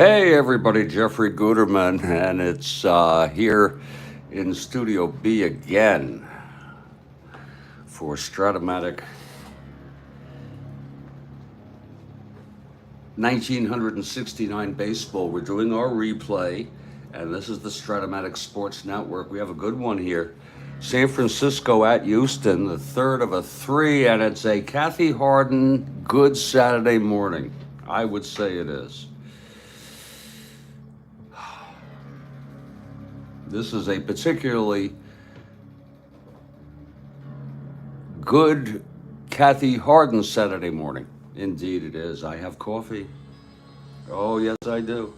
Hey everybody, Jeffrey Guterman, and it's here in Studio B again for Strat-O-Matic 1969 baseball. We're doing our replay, and this is the Strat-O-Matic Sports Network. We have a good one here. San Francisco at Houston, the third of a three, and it's a Kathy Harden good Saturday morning. I would say it is. This is a particularly good Kathy Harden Saturday morning. Indeed it is. I have coffee. Oh, yes, I do.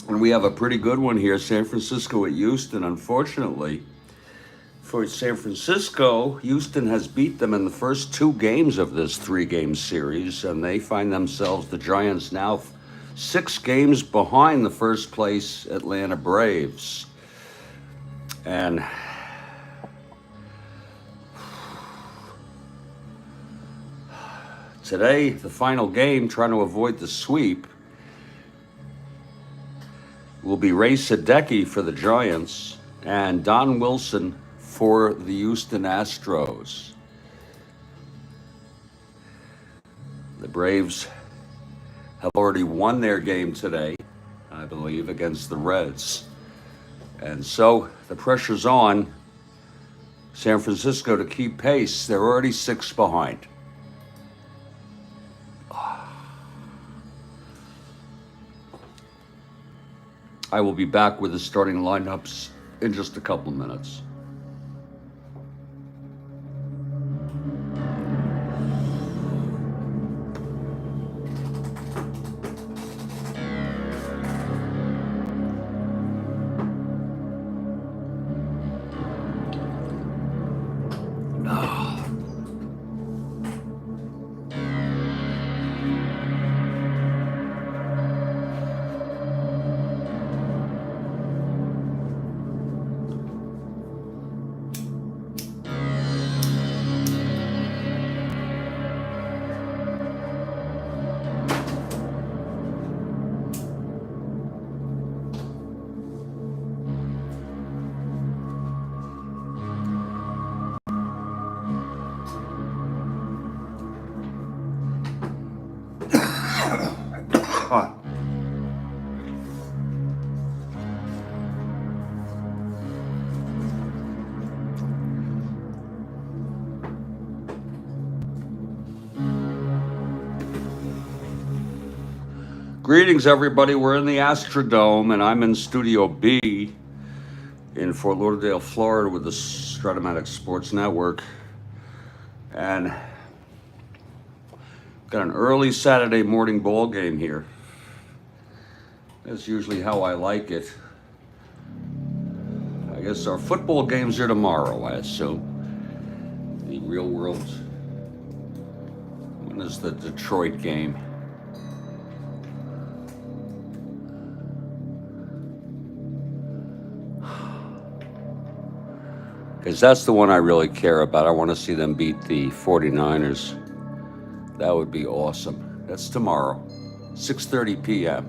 And we have a pretty good one here, San Francisco at Houston. Unfortunately, for San Francisco, Houston has beat them in the first two games of this three-game series, and they find themselves, the Giants, now 6 games behind the first place Atlanta Braves. And today, the final game, trying to avoid the sweep, will be Ray Sadecki for the Giants and Don Wilson for the Houston Astros. The Braves have already won their game today, I believe, against the Reds. And so the pressure's on San Francisco to keep pace. They're already 6 behind. I will be back with the starting lineups in just a couple of minutes. Greetings, everybody. We're in the Astrodome, and I'm in Studio B in Fort Lauderdale, Florida, with the Strat-O-Matic Sports Network. And got an early Saturday morning ball game here. That's usually how I like it. I guess our football games are tomorrow, I assume. The real world. When is the Detroit game? Because that's the one I really care about. I want to see them beat the 49ers. That would be awesome. That's tomorrow, 6:30 p.m.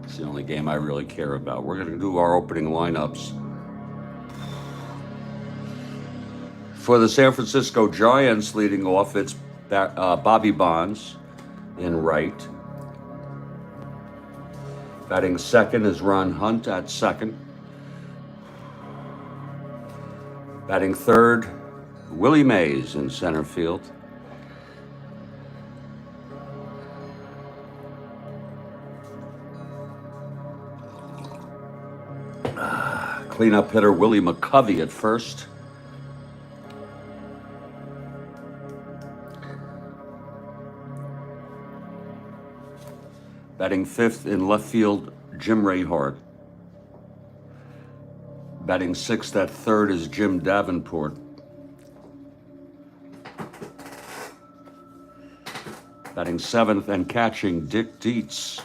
It's the only game I really care about. We're going to do our opening lineups. For the San Francisco Giants, leading off, it's Bobby Bonds in right. Batting second is Ron Hunt at second. Batting third, Willie Mays in center field. Cleanup hitter Willie McCovey at first. Batting fifth in left field, Jim Rayhart. Batting sixth at third is Jim Davenport. Batting seventh and catching, Dick Dietz.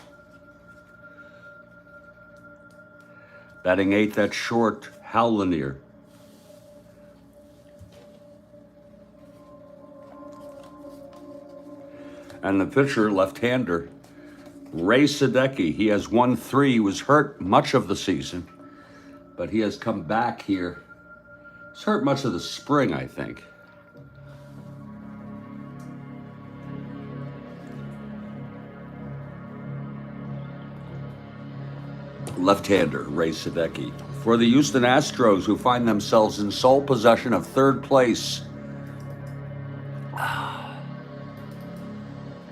Batting eighth at short, Hal Lanier. And the pitcher, left-hander, Ray Sadecki. He has won 3. He was hurt much of the season, but he has come back here. He's hurt much of the spring, I think. Left-hander, Ray Sadecki. For the Houston Astros, who find themselves in sole possession of third place.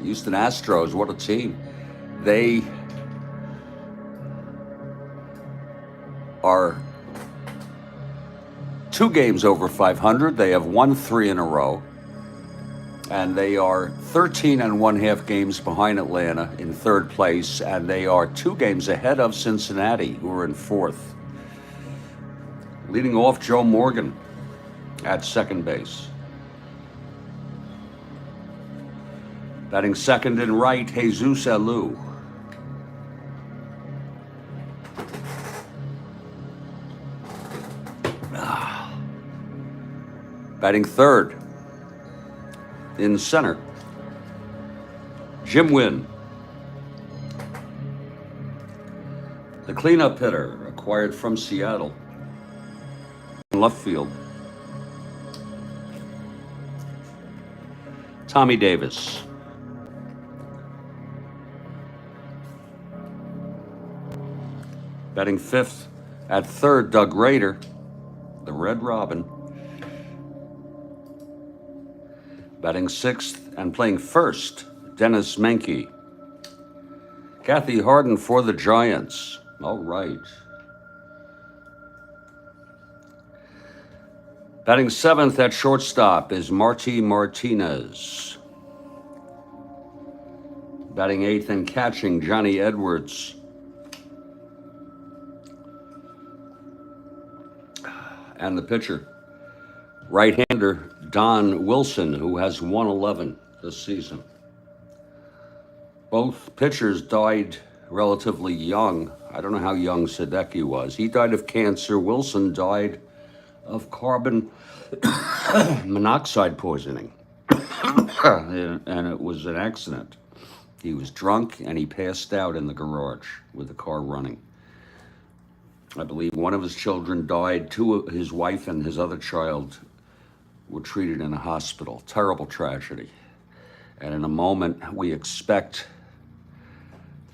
Houston Astros, what a team. They are 2 games over 500. They have won 3 in a row. And they are 13 1/2 games behind Atlanta in third place. And they are 2 games ahead of Cincinnati, who are in fourth. Leading off, Joe Morgan at second base. Batting second and right, Jesus Alou. Batting third in center, Jim Wynn. The cleanup hitter, acquired from Seattle. In left field, Tommy Davis. Batting fifth at third, Doug Rader, the Red Robin. Batting sixth and playing first, Dennis Menke. Kathy Harden for the Giants. All right. Batting seventh at shortstop is Marty Martinez. Batting eighth and catching, Johnny Edwards. And the pitcher, right-hander Don Wilson, who has won 11 this season. Both pitchers died relatively young. I don't know how young Sadecki was. He died of cancer. Wilson died of carbon monoxide poisoning. And it was an accident. He was drunk and he passed out in the garage with the car running. I believe one of his children died. His wife and his other child were treated in a hospital. Terrible tragedy. And in a moment, we expect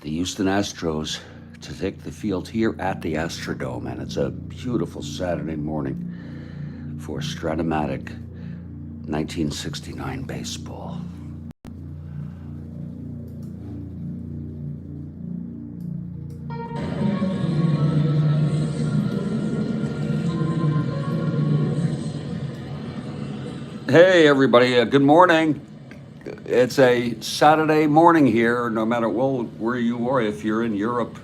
the Houston Astros to take the field here at the Astrodome. And it's a beautiful Saturday morning for Strat-O-Matic 1969 baseball. Hey everybody, good morning. It's a Saturday morning here, no matter where you are. If you're in Europe,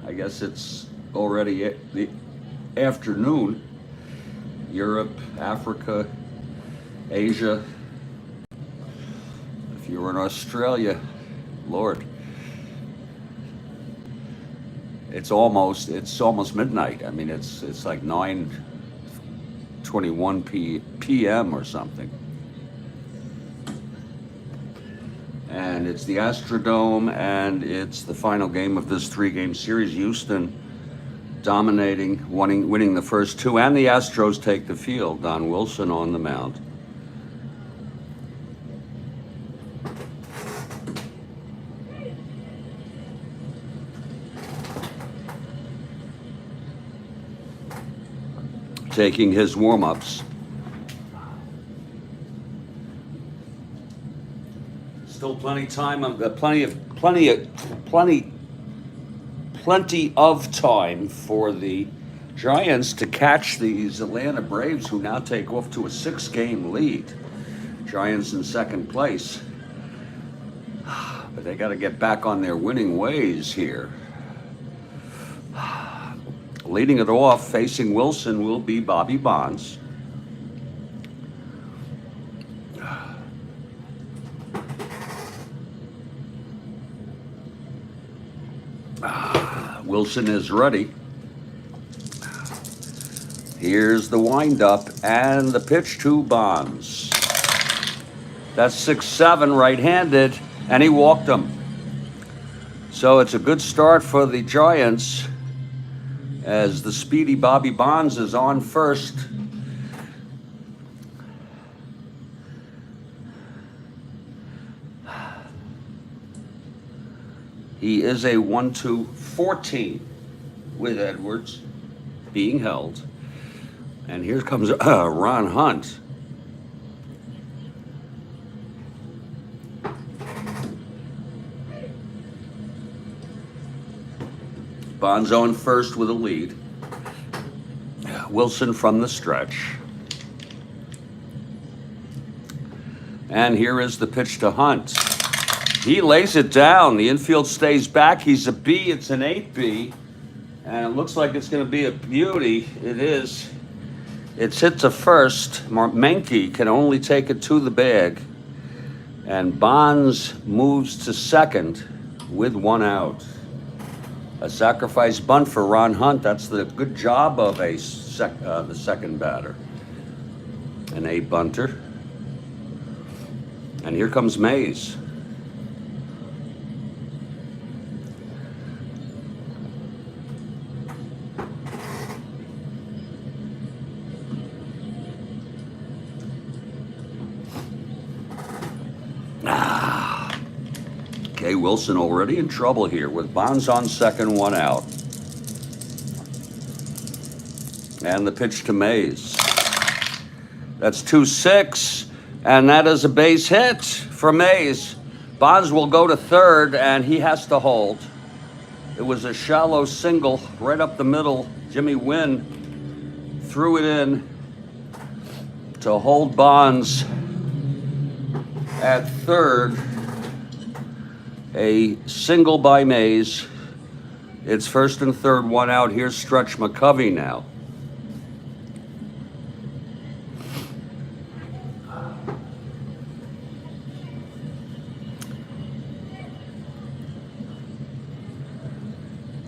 I guess it's already the afternoon. Europe, Africa, Asia. If you're in Australia, Lord, it's almost midnight. I mean, it's like 9:21 p.m. or something. And it's the Astrodome, and it's the final game of this 3-game series. Houston dominating, winning the first 2, and the Astros take the field. Don Wilson on the mound. Taking his warm-ups. Still plenty time. Plenty of time for the Giants to catch these Atlanta Braves, who now take off to a 6-game lead. Giants in second place, but they got to get back on their winning ways here. Leading it off, facing Wilson, will be Bobby Bonds. Wilson is ready. Here's the windup and the pitch to Bonds. That's 6-7 right-handed, and he walked him. So it's a good start for the Giants as the speedy Bobby Bonds is on first. He is a 1-2-14 with Edwards being held. And here comes Ron Hunt. Bonds on first with a lead. Wilson from the stretch. And here is the pitch to Hunt. He lays it down. The infield stays back. He's a B. It's an 8B. And it looks like it's going to be a beauty. It is. It's hit to first. Menke can only take it to the bag. And Bonds moves to second with one out. A sacrifice bunt for Ron Hunt. That's the good job of the second batter. An A bunter. And here comes Mays. Okay, Wilson already in trouble here with Bonds on second, one out. And the pitch to Mays. That's 2-6, and that is a base hit for Mays. Bonds will go to third, and he has to hold. It was a shallow single right up the middle. Jimmy Wynn threw it in to hold Bonds at third. A single by Mays. It's first and third, one out. Here's Strat-O-Matic now.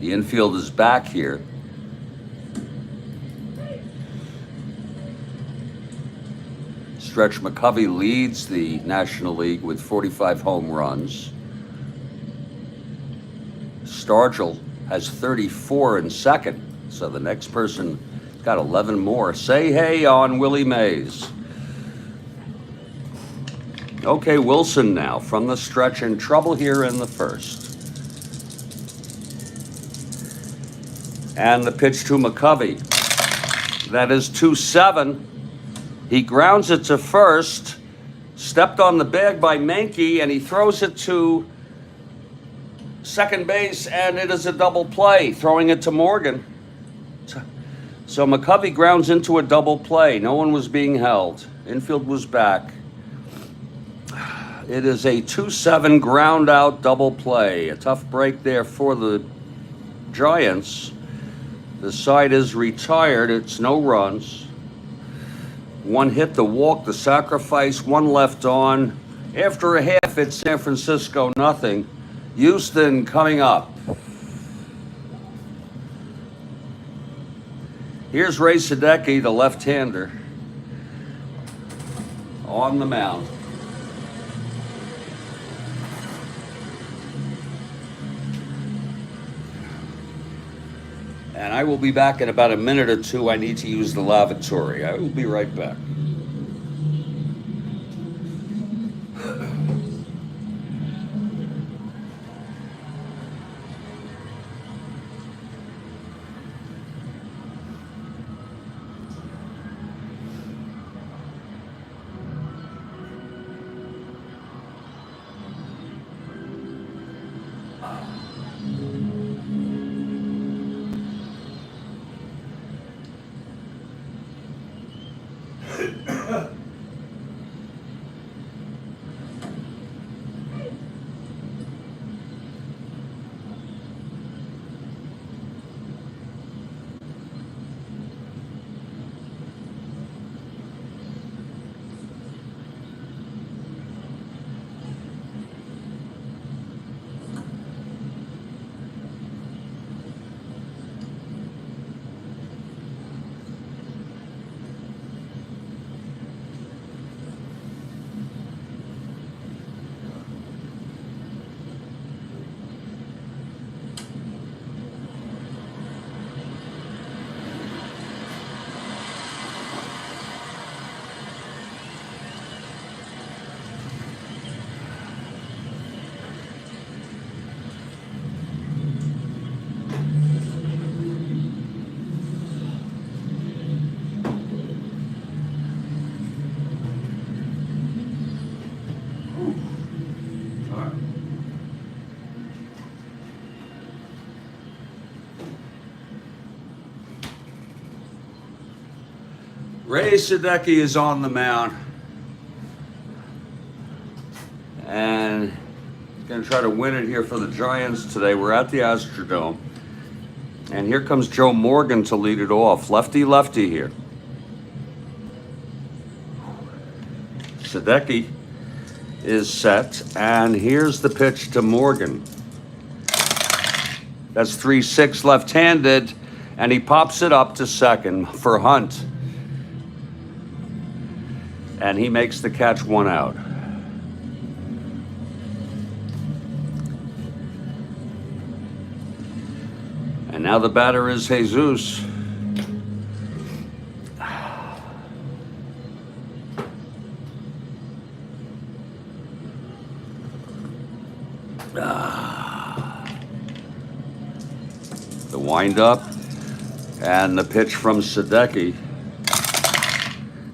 The infield is back here. Strat-O-Matic leads the National League with 45 home runs. Stargell has 34 in second, so the next person got 11 more. Say hey on Willie Mays. Okay, Wilson now from the stretch, in trouble here in the first. And the pitch to McCovey. That is 2-7. He grounds it to first, stepped on the bag by Menke, and he throws it to second base, and it is a double play, throwing it to Morgan. So McCovey grounds into a double play. No one was being held. Infield was back. It is a 2-7 ground out double play. A tough break there for the Giants. The side is retired. It's no runs. One hit, the walk, the sacrifice, one left on. After a half, it's San Francisco, nothing. Houston coming up. Here's Ray Sadecki, the left-hander, on the mound. And I will be back in about a minute or two. I need to use the lavatory. I will be right back. Ray Sadecki is on the mound. And he's going to try to win it here for the Giants today. We're at the Astrodome. And here comes Joe Morgan to lead it off. Lefty here. Sadecki is set. And here's the pitch to Morgan. That's 3-6 left-handed. And he pops it up to second for Hunt. And he makes the catch, 1 out. And now the batter is Jesus. The windup and the pitch from Sadecki.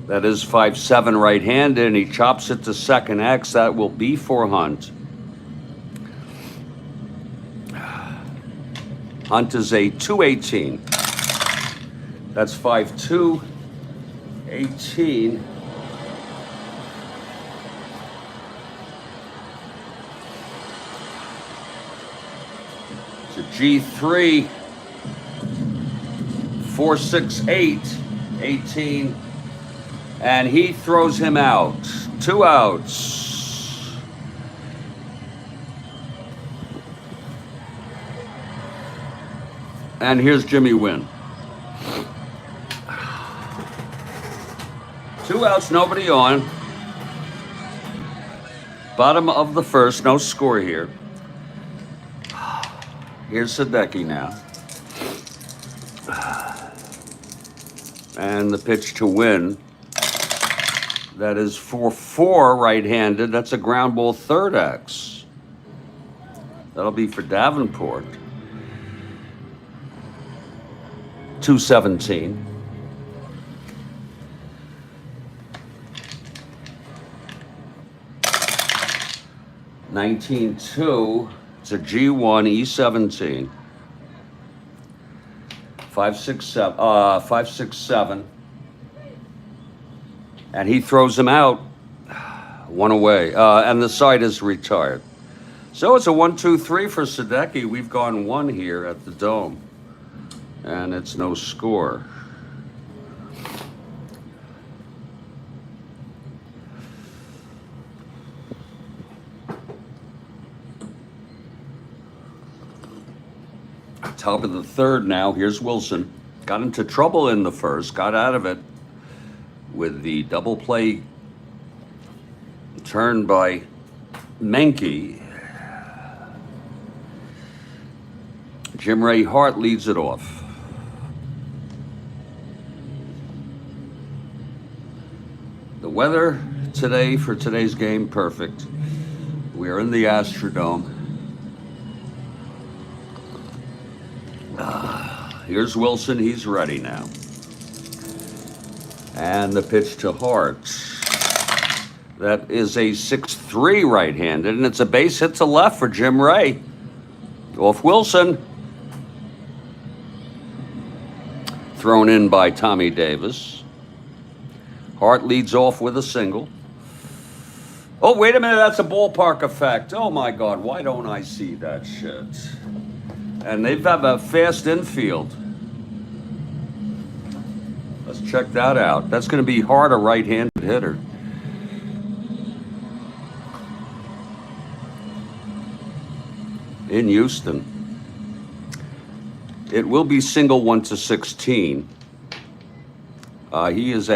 That is 5-7 right-handed, and he chops it to second X. That will be for Hunt. Hunt is a 218. That's 5-2, 18. It's a G3, 4-6-8, 18. And he throws him out. 2 outs. And here's Jimmy Wynn. 2 outs, nobody on. Bottom of the first, no score here. Here's Sadecki now. And the pitch to Wynn. That is 4-4 right-handed. That's a ground ball, third X. That'll be for Davenport. 2-17. $19-2. It's a G1 E17. 5-6-7. 5-6-7. And he throws him out. 1 away. And the side is retired. So it's a 1-2-3 for Sadecki. We've gone 1 here at the Dome. And it's no score. Top of the third now. Here's Wilson. Got into trouble in the first. Got out of it with the double play turn by Menke. Jim Ray Hart leads it off. The weather today for today's game, perfect. We are in the Astrodome. Here's Wilson, he's ready now. And the pitch to Hart. That is a 6-3 right-handed, and it's a base hit to left for Jim Ray. Off Wilson. Thrown in by Tommy Davis. Hart leads off with a single. Oh, wait a minute, that's a ballpark effect. Oh my God, why don't I see that shit? And they have a fast infield. Let's check that out. That's going to be Hart, a right-handed hitter. In Houston. It will be single 1-16. He is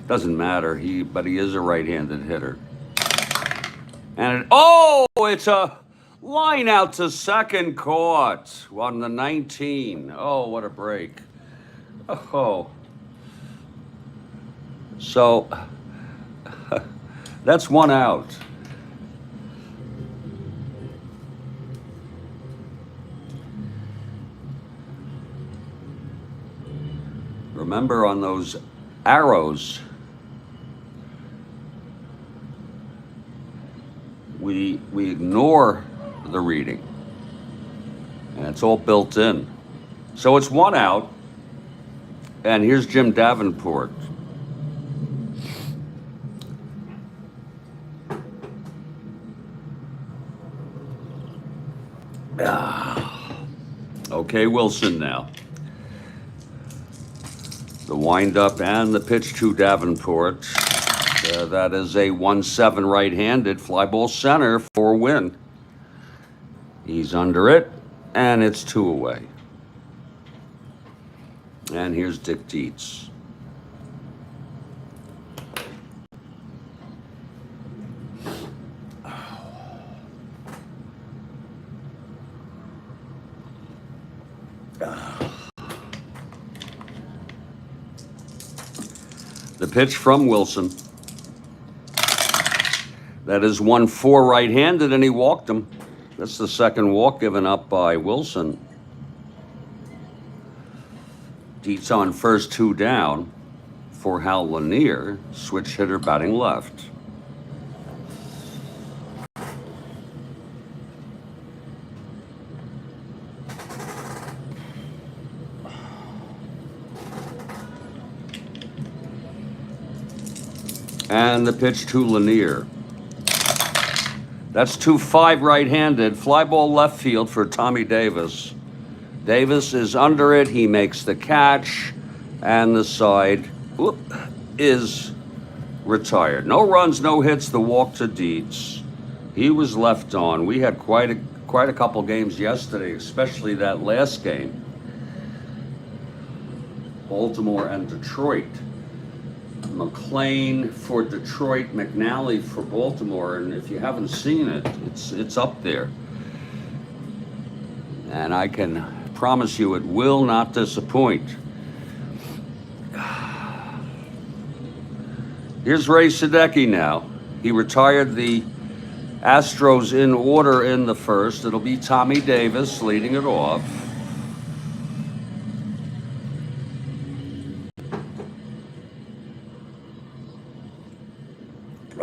doesn't matter, but he is a right-handed hitter. And it's a line out to second, caught on the 19. Oh, what a break. Oh. So, that's 1 out. Remember, on those arrows, we ignore the reading, and it's all built in. So it's 1 out, and here's Jim Davenport. Okay, Wilson now. The windup and the pitch to Davenport. That is a 1-7 right-handed fly ball center for a win. He's under it, and it's 2 away. And here's Dick Dietz. The pitch from Wilson. That is 1-4 right-handed, and he walked him. That's the second walk given up by Wilson. Dietz on first, 2 down for Hal Lanier, switch hitter batting left. And the pitch to Lanier. That's 2-5 right-handed. Fly ball left field for Tommy Davis. Davis is under it. He makes the catch. And the side is retired. No runs, no hits. The walk to Dietz. He was left on. We had quite a couple games yesterday, especially that last game. Baltimore and Detroit. McLean for Detroit, McNally for Baltimore, and if you haven't seen it, it's up there. And I can promise you it will not disappoint. Here's Ray Sadecki now. He retired the Astros in order in the first. It'll be Tommy Davis leading it off.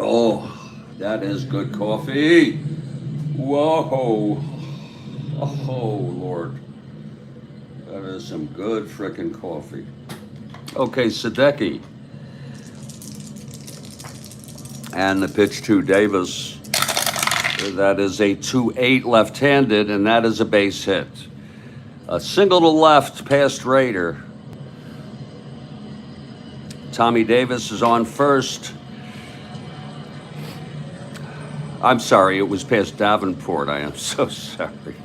Oh, that is good coffee. Whoa. Oh, Lord. That is some good frickin' coffee. Okay, Sadecki. And the pitch to Davis. That is a 2-8 left-handed, and that is a base hit. A single to left past Rader. Tommy Davis is on first. I'm sorry, it was past Davenport. I am so sorry.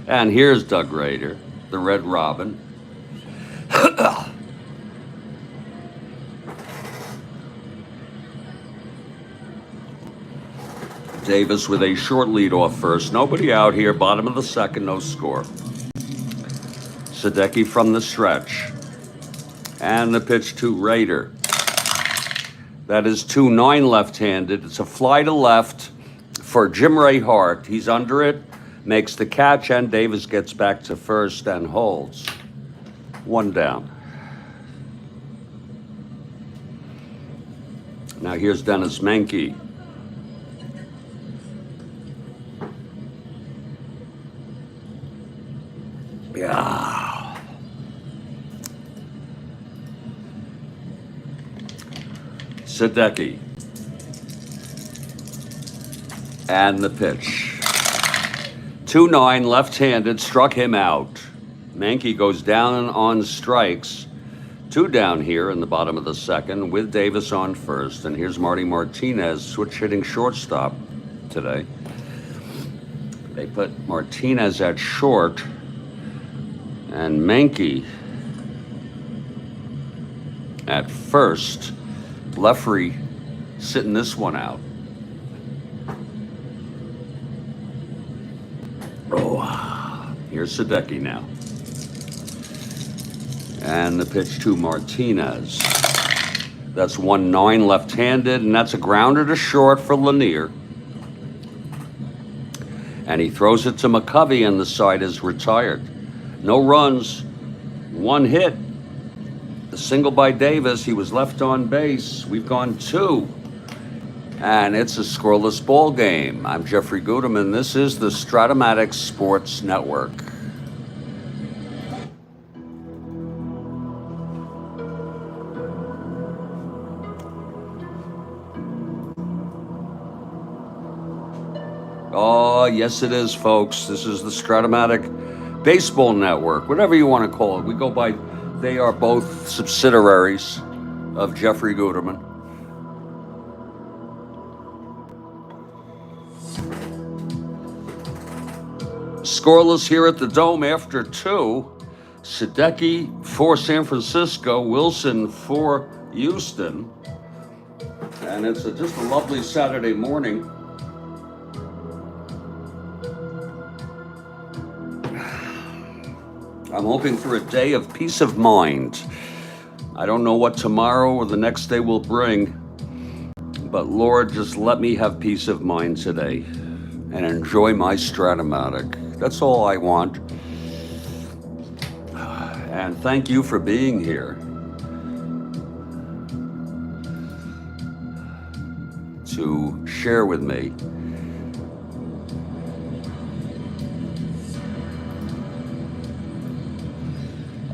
And here's Doug Rader, the Red Robin. Davis with a short lead off first. Nobody out here. Bottom of the second, no score. Sadecki from the stretch. And the pitch to Rader. That is 2-9 left-handed. It's a fly to left for Jim Ray Hart. He's under it, makes the catch, and Davis gets back to first and holds. 1 down. Now here's Dennis Menke. Yeah. Sadecki. And the pitch. 2-9 left-handed, struck him out. Menke goes down on strikes. 2 down here in the bottom of the second with Davis on first. And here's Marty Martinez, switch hitting shortstop today. They put Martinez at short. And Menke at first. Leffery sitting this one out. Oh, here's Sadecki now. And the pitch to Martinez. That's 1-9 left-handed, and that's a grounder to short for Lanier. And he throws it to McCovey, and the side is retired. No runs, 1 hit. The single by Davis. He was left on base. We've gone 2. And it's a scoreless ball game. I'm Jeffrey Guterman. This is the Strat-O-Matic Sports Network. Oh, yes it is, folks. This is the Strat-O-Matic Baseball Network, whatever you want to call it. We go by, they are both subsidiaries of Jeffrey Guterman. Scoreless here at the Dome after 2. Sadecki for San Francisco, Wilson for Houston. And it's just a lovely Saturday morning. I'm hoping for a day of peace of mind. I don't know what tomorrow or the next day will bring, but Lord, just let me have peace of mind today and enjoy my Strat-O-Matic. That's all I want. And thank you for being here to share with me.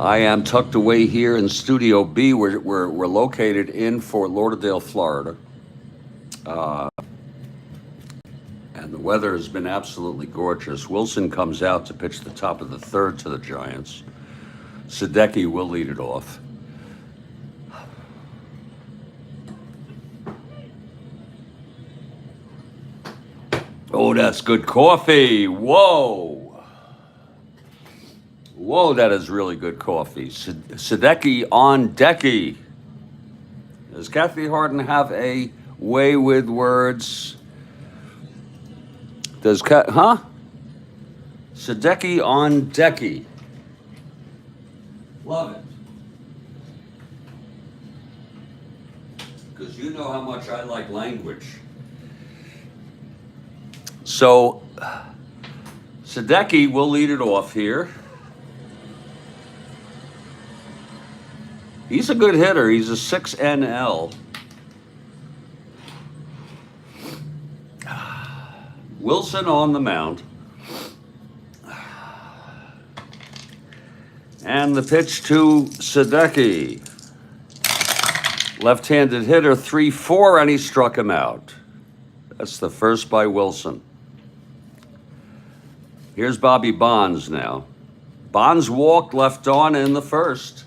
I am tucked away here in Studio B. We're located in Fort Lauderdale, Florida. And the weather has been absolutely gorgeous. Wilson comes out to pitch the top of the 3rd to the Giants. Sadecki will lead it off. Oh, that's good coffee. Whoa. Whoa, that is really good coffee. Sadecki on decky. Does Kathy Harden have a way with words? Does Sadecki on decky. Love it. Because you know how much I like language. So, Sadecki will lead it off here. He's a good hitter. He's a 6 NL. Wilson on the mound. And the pitch to Sadecki. Left-handed hitter, 3-4, and he struck him out. That's the first by Wilson. Here's Bobby Bonds now. Bonds walked left on in the first.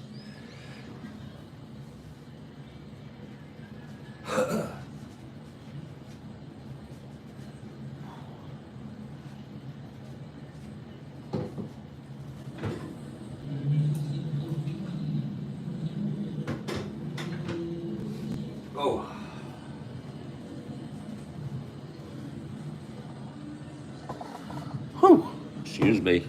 Oh. Whew. Excuse me.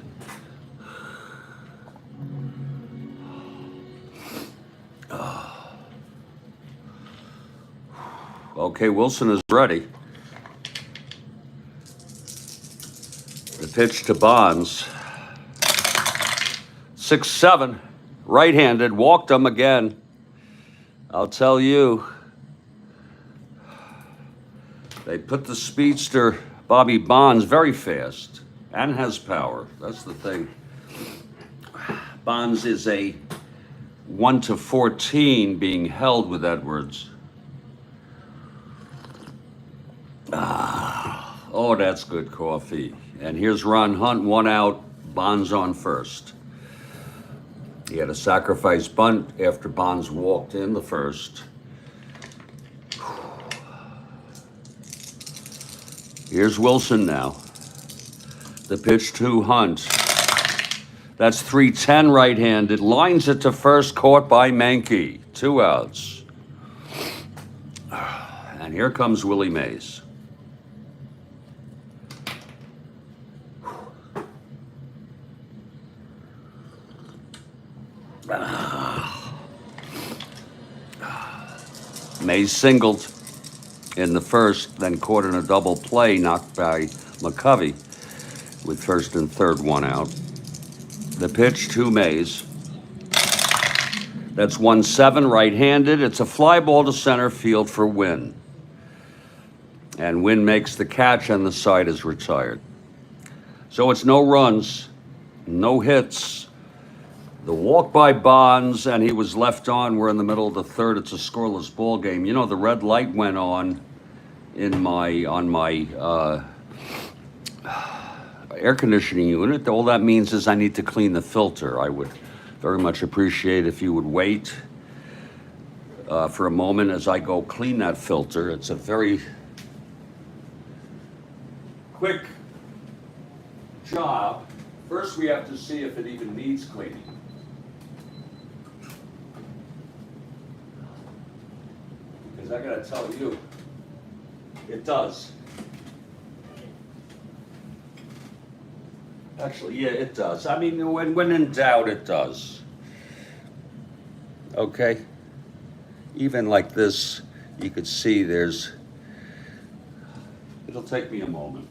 Okay, Wilson is ready. The pitch to Bonds. 6-7, right-handed, walked him again. I'll tell you, they put the speedster Bobby Bonds very fast and has power. That's the thing. Bonds is a 1-14 being held with Edwards. Oh, that's good coffee. And here's Ron Hunt, 1 out, Bonds on first. He had a sacrifice bunt after Bonds walked in the first. Here's Wilson now. The pitch to Hunt. That's 3-10 right-handed. Lines it to first, caught by Mankey. 2 outs. And here comes Willie Mays. Mays singled in the first, then caught in a double play, knocked by McCovey with first and third, 1 out. The pitch to Mays. That's 1-7 right-handed. It's a fly ball to center field for Wynn. And Wynn makes the catch and the side is retired. So it's no runs, no hits. The walk by Bonds, and he was left on. We're in the middle of the third. It's a scoreless ball game. You know, the red light went on in my air conditioning unit. All that means is I need to clean the filter. I would very much appreciate if you would wait for a moment as I go clean that filter. It's a very quick job. First, we have to see if it even needs cleaning. Because I gotta tell you, it does. Actually, yeah, it does. I mean, when in doubt, it does. Okay? Even like this, you could see there's, it'll take me a moment.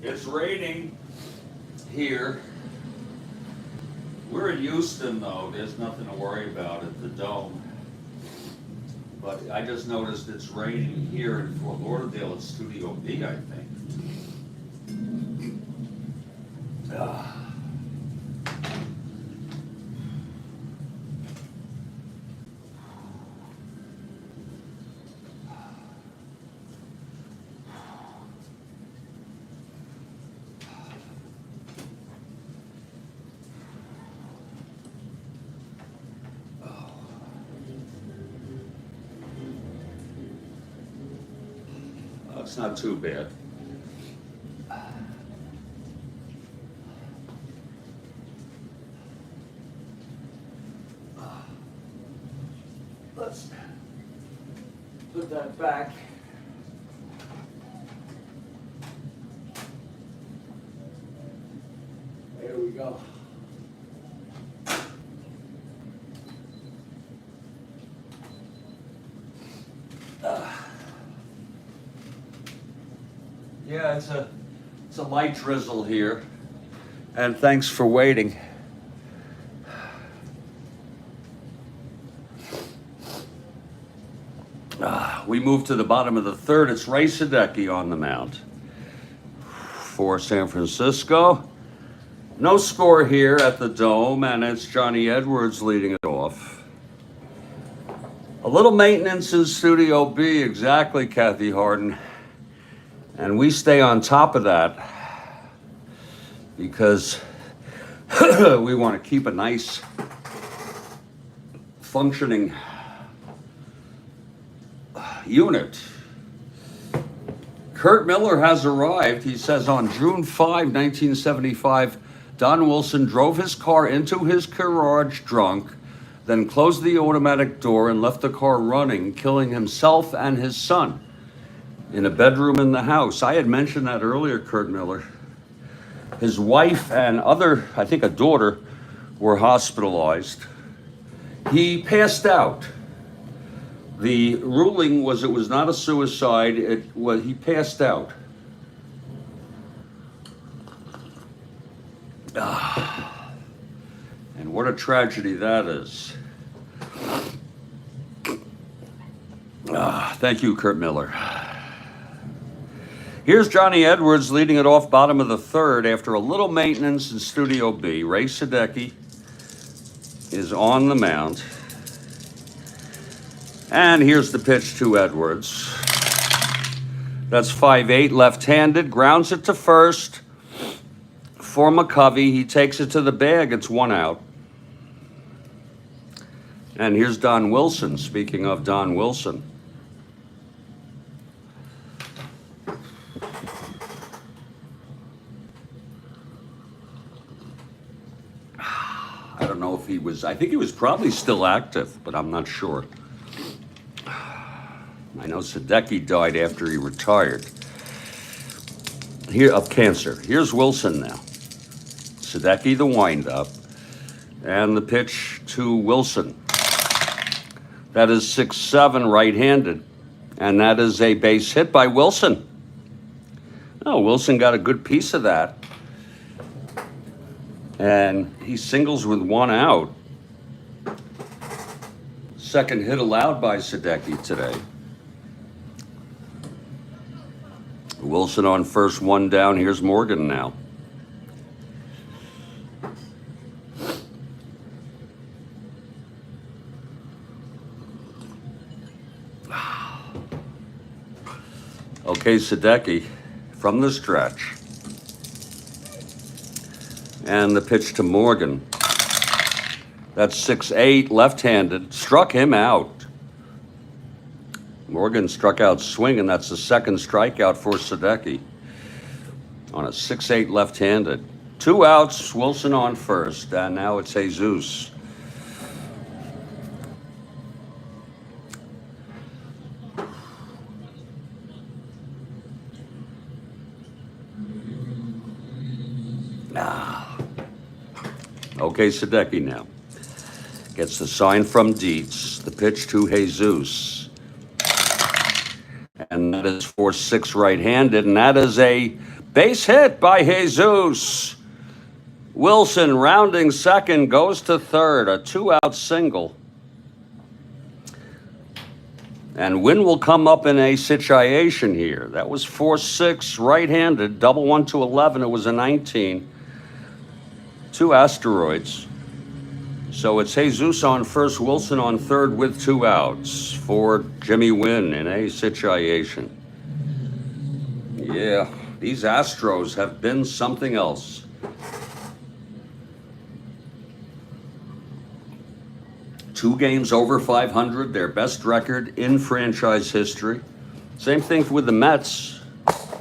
It's raining here. We're in Houston, though. There's nothing to worry about at the Dome. But I just noticed it's raining here in Fort Lauderdale at Studio B, I think. It's not too bad. Let's put that back. There we go. Yeah, it's a light drizzle here, and thanks for waiting. We move to the bottom of the third. It's Ray Sadecki on the mound for San Francisco. No score here at the Dome, and it's Johnny Edwards leading it off. A little maintenance in Studio B, exactly, Kathy Harden. And we stay on top of that because we want to keep a nice functioning unit. Kurt Miller has arrived. He says on June 5, 1975, Don Wilson drove his car into his garage drunk, then closed the automatic door and left the car running, killing himself and his son in a bedroom in the house. I had mentioned that earlier, Kurt Miller. His wife and I think a daughter, were hospitalized. He passed out. The ruling was it was not a suicide, he passed out. And what a tragedy that is. Thank you, Kurt Miller. Here's Johnny Edwards leading it off bottom of the third after a little maintenance in Studio B. Ray Sadecki is on the mound. And here's the pitch to Edwards. That's 5-8, left-handed, grounds it to first for McCovey. He takes it to the bag. It's 1 out. And here's Don Wilson. Speaking of Don Wilson. I don't know if if he was, I think he was probably still active, but I'm not sure. I know Sadecki died after he retired here of cancer. Here's Wilson now. Sadecki the windup, and the pitch to Wilson. That is 6-7 right-handed, and that is a base hit by Wilson. Oh, Wilson got a good piece of that, and he singles with one out. Second hit allowed by Sadecki today. Wilson on first, one down. Here's Morgan now. Okay, Sadecki from the stretch. And the pitch to Morgan. That's 6-8, left-handed. Struck him out. Morgan struck out swinging. That's the second strikeout for Sadecki on a 6-8 left-handed. 2 outs, Wilson on first, and now it's Jesus. Okay, Sadecki now gets the sign from Dietz. The pitch to Jesus. And that is 4-6 right-handed, and that is a base hit by Jesus. Wilson rounding second, goes to third, a 2-out single. And Wynn will come up in a situation here. That was 4-6 right-handed, double 1 to 11. It was a 19. 2 asteroids. So it's Jesus on first, Wilson on third with 2 outs for Jimmy Wynn in a situation. Yeah, these Astros have been something else. Two games over 500, their best record in franchise history. Same thing with the Mets.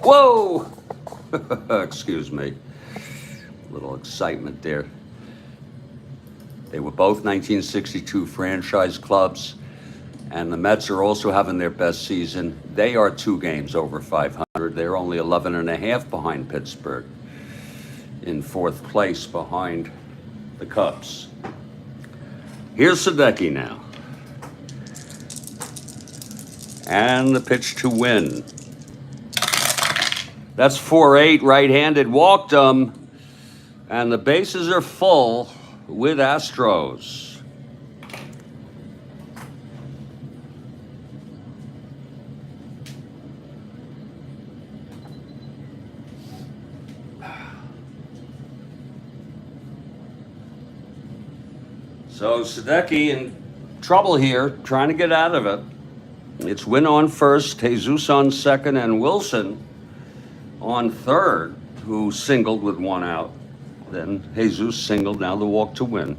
Whoa! Excuse me. Little excitement there. They were both 1962 franchise clubs, and the Mets are also having their best season. They are 2 games over 500. They're only 11 and a half behind Pittsburgh, in 4th place behind the Cubs. Here's Sadecki now. And the pitch to Wynn. That's 4-8 right-handed, walked him. And the bases are full with Astros. So Sadecki in trouble here, trying to get out of it. It's Wynn on first, Jesus on second, and Wilson on third, who singled with 1 out. Then Jesus singled, now the walk to Wynn.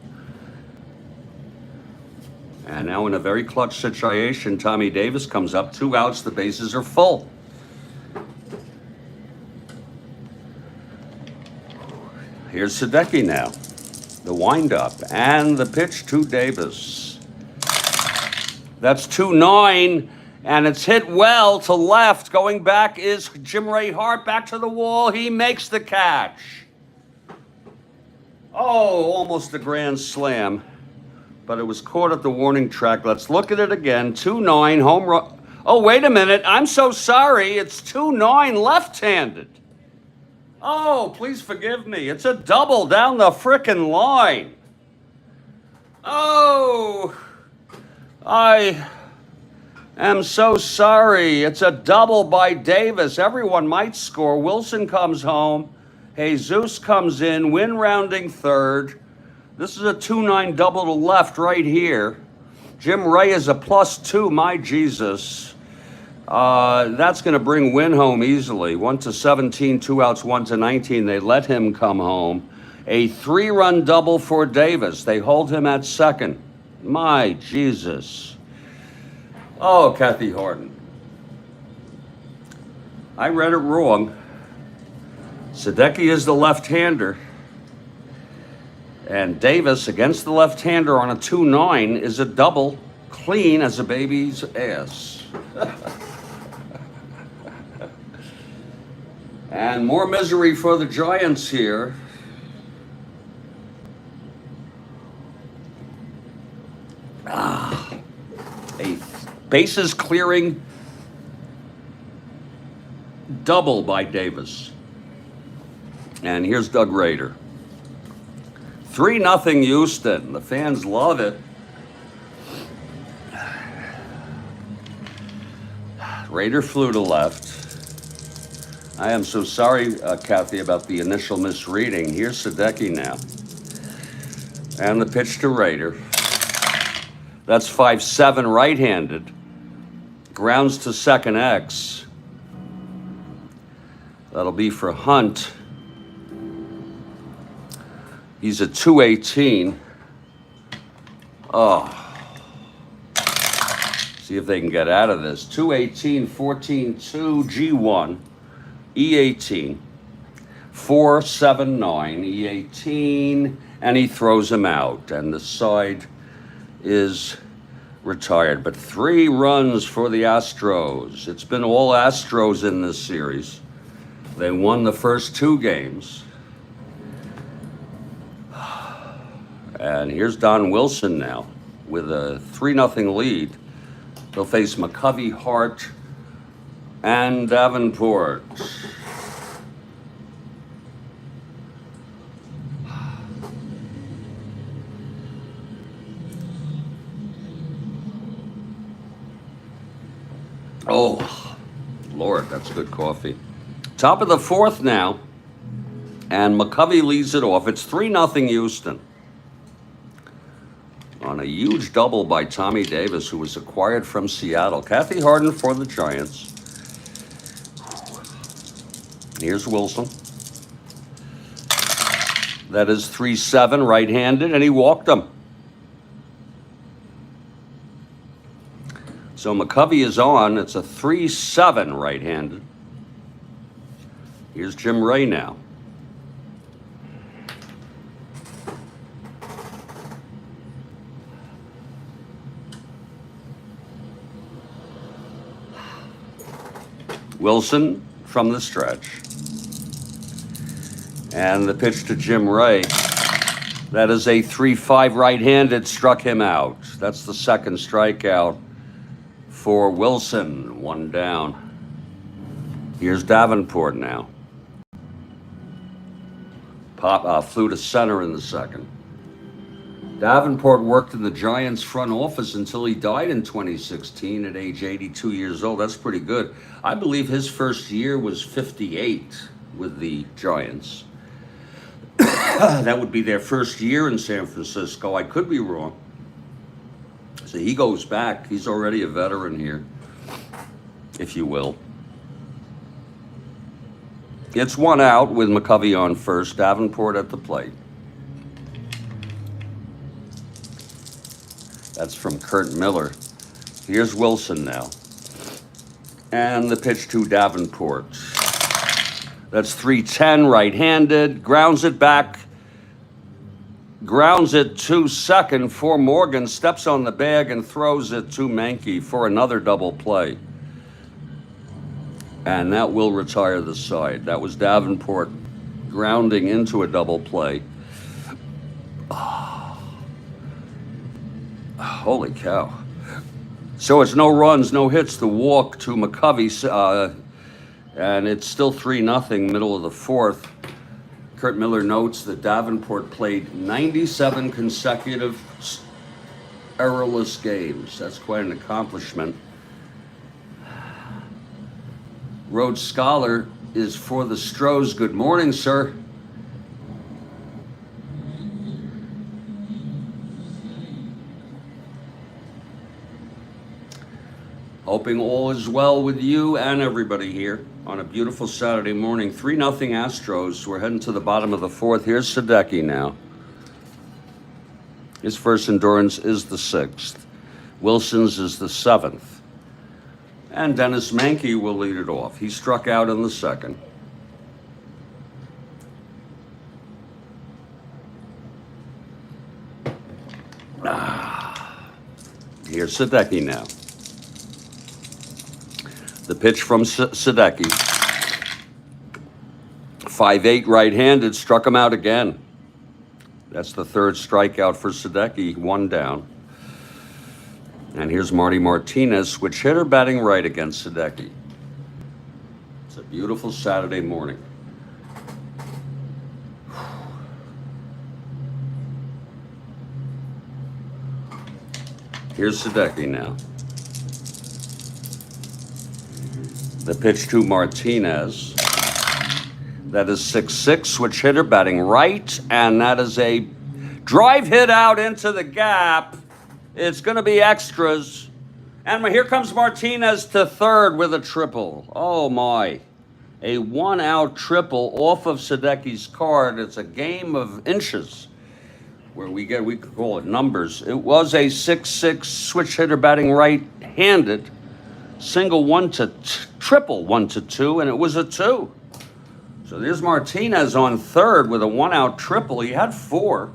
And now in a very clutch situation, Tommy Davis comes up, 2 outs, the bases are full. Here's Sadecki now, the windup, and the pitch to Davis. That's 2-9, and it's hit well to left. Going back is Jim Ray Hart, back to the wall. He makes the catch. Oh, almost a grand slam, but it was caught at the warning track. Let's look at it again. 2-9, home run. Oh, wait a minute. I'm so sorry. It's 2-9 left-handed. Oh, please forgive me. It's a double down the frickin' line. Oh, I am so sorry. It's a double by Davis. Everyone might score. Wilson comes home. Jesus comes in, Wynn rounding third. This is a 2-9 double to left right here. Jim Ray is a +2, my Jesus. That's going to bring Wynn home easily. 1 to 17, 2 outs, 1 to 19. They let him come home. A 3-run double for Davis. They hold him at second. My Jesus. Oh, Kathy Harden. I read it wrong. Sadecki is the left-hander. And Davis against the left-hander on a 2-9 is a double, clean as a baby's ass. And more misery for the Giants here. A bases clearing double by Davis. And here's Doug Rader. 3-0 Houston. The fans love it. Rader flew to left. I am so sorry, Kathy, about the initial misreading. Here's Sadecki now. And the pitch to Rader. That's 5-7 right-handed. Grounds to second X. That'll be for Hunt. He's at 218. Oh. See if they can get out of this. 218, 14, 2, G1, E18, 4, 7, 9, E18, and he throws him out. And the side is retired. But 3 runs for the Astros. It's been all Astros in this series. They won the first 2 games. And here's Don Wilson now with a 3-0 lead. They'll face McCovey, Hart, and Davenport. Oh, Lord, that's good coffee. Top of the 4th now, and McCovey leads it off. It's 3-0 Houston. On a huge double by Tommy Davis, who was acquired from Seattle. Kathy Harden for the Giants. Here's Wilson. That is 3-7 right-handed, and he walked him. So McCovey is on. It's a 3-7 right-handed. Here's Jim Ray now. Wilson from the stretch. And the pitch to Jim Ray. That is a 3-5 right-handed, struck him out. That's the second strikeout for Wilson. 1 down. Here's Davenport now. Flew to center in the second. Davenport worked in the Giants front office until he died in 2016 at age 82 years old. That's pretty good. I believe his first year was 58 with the Giants. That would be their first year in San Francisco. I could be wrong. So he goes back. He's already a veteran here, if you will. It's 1 out with McCovey on first, Davenport at the plate. That's from Kurt Miller. Here's Wilson now. And the pitch to Davenport. That's 3-10 right-handed. Grounds it back. Grounds it to second for Morgan. Steps on the bag and throws it to Mankey for another double play. And that will retire the side. That was Davenport grounding into a double play. Holy cow. So it's no runs, no hits, the walk to McCovey, and it's still 3-0, middle of the 4th. Kurt Miller notes that Davenport played 97 consecutive errorless games. That's quite an accomplishment. Rhodes Scholar is for the Stros. Good morning, sir. Hoping all is well with you and everybody here on a beautiful Saturday morning. 3-0 Astros. We're heading to the bottom of the 4th. Here's Sadecki now. His first endurance is the 6th. Wilson's is the 7th. And Dennis Mankey will lead it off. He struck out in the second. Here's Sadecki now. The pitch from Sadecki. 5'8", right-handed, struck him out again. That's the third strikeout for Sadecki, 1 down. And here's Marty Martinez, switch hitter, batting right against Sadecki. It's a beautiful Saturday morning. Here's Sadecki now. The pitch to Martinez. That is 6-6, switch hitter, batting right, and that is a drive hit out into the gap. It's going to be extras. And here comes Martinez to third with a triple. Oh, my. A 1-out triple off of Sadecki's card. It's a game of inches where we could call it numbers. It was a 6-6 switch hitter batting right-handed. Single triple 1-2, and it was a 2. So there's Martinez on third with a 1-out triple. He had 4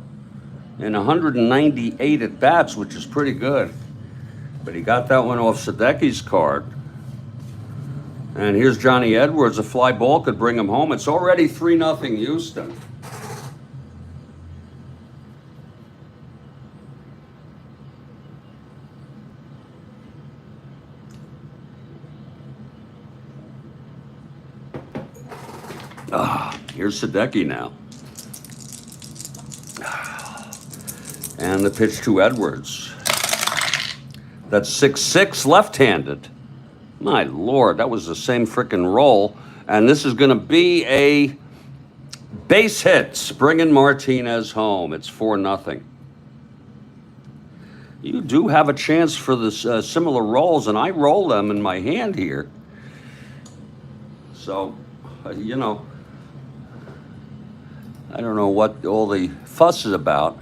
in 198 at-bats, which is pretty good. But he got that one off Sadecki's card. And here's Johnny Edwards. A fly ball could bring him home. It's already 3-0 Houston. Here's Sadecki now. And the pitch to Edwards. That's 6-6 left-handed. My Lord, that was the same frickin' roll. And this is going to be a base hit, bringing Martinez home. It's 4-0. You do have a chance for this similar rolls, and I roll them in my hand here. So, you know, I don't know what all the fuss is about.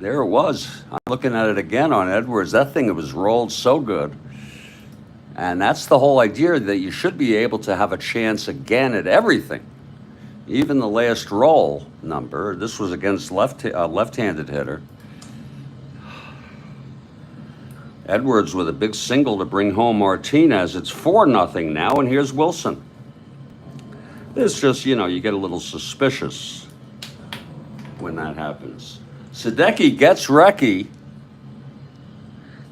There it was. I'm looking at it again on Edwards. That thing was rolled so good. And that's the whole idea, that you should be able to have a chance again at everything. Even the last roll number. This was against left-handed hitter. Edwards with a big single to bring home Martinez. It's 4-0 now, and here's Wilson. It's just, you know, you get a little suspicious when that happens. Sadecki gets Recchi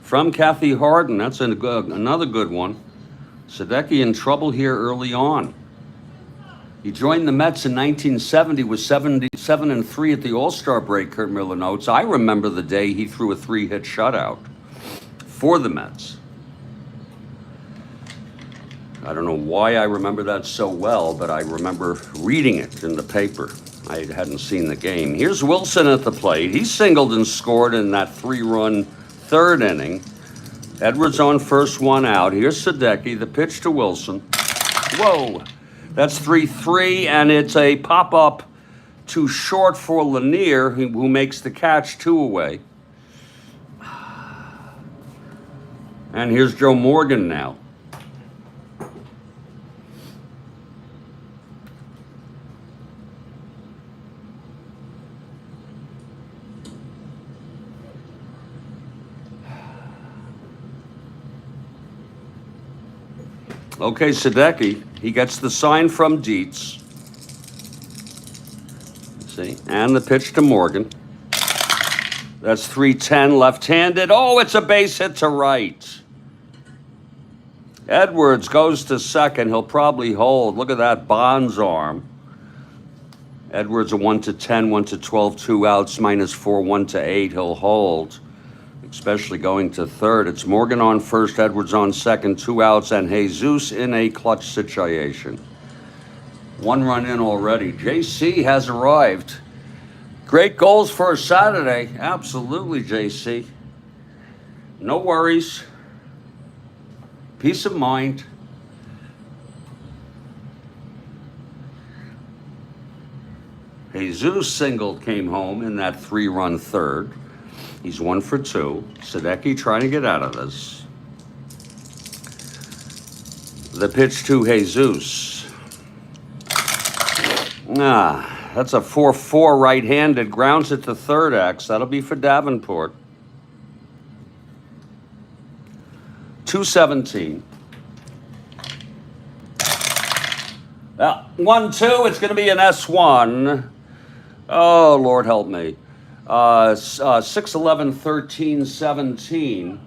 from Kathy Harden. That's another good one. Sadecki in trouble here early on. He joined the Mets in 1970, was 7-3 at the All-Star break, Kurt Miller notes. I remember the day he threw a 3-hit shutout for the Mets. I don't know why I remember that so well, but I remember reading it in the paper. I hadn't seen the game. Here's Wilson at the plate. He singled and scored in that 3-run third inning. Edwards on first, 1 out. Here's Sadecki, the pitch to Wilson. Whoa, that's 3-3, and it's a pop-up too short for Lanier, who makes the catch, 2 away. And here's Joe Morgan now. Okay, Sadecki, he gets the sign from Dietz. See, and the pitch to Morgan. That's 3-10 left-handed. Oh, it's a base hit to right. Edwards goes to second. He'll probably hold. Look at that Bonds arm. Edwards a 1-10, 1-12, 2 outs, -4, 1-8. He'll hold, especially going to third. It's Morgan on first, Edwards on second, 2 outs, and Jesus in a clutch situation. 1 run in already. JC has arrived. Great goals for a Saturday. Absolutely, JC. No worries. Peace of mind. Jesus single came home in that 3-run third. He's 1 for 2. Sadecki trying to get out of this. The pitch to Jesus. That's a 4-4 right-handed. Grounds it to third X. That'll be for Davenport. 217. 1-2, it's going to be an S1. Oh, Lord help me. 6, 11, 13, 17.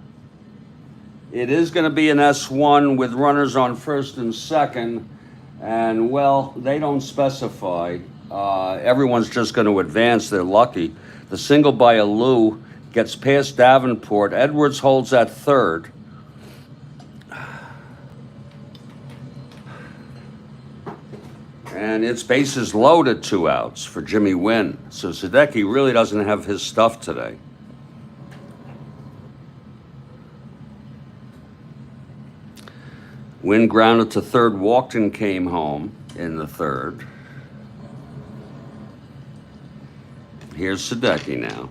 It is going to be an S1 with runners on first and second. And, well, they don't specify. Everyone's just going to advance. They're lucky. The single by Alou gets past Davenport. Edwards holds at third. And it's bases loaded, 2 outs for Jimmy Wynn. So Sadecki really doesn't have his stuff today. Wynn grounded to third, walked and came home in the third. Here's Sadecki now.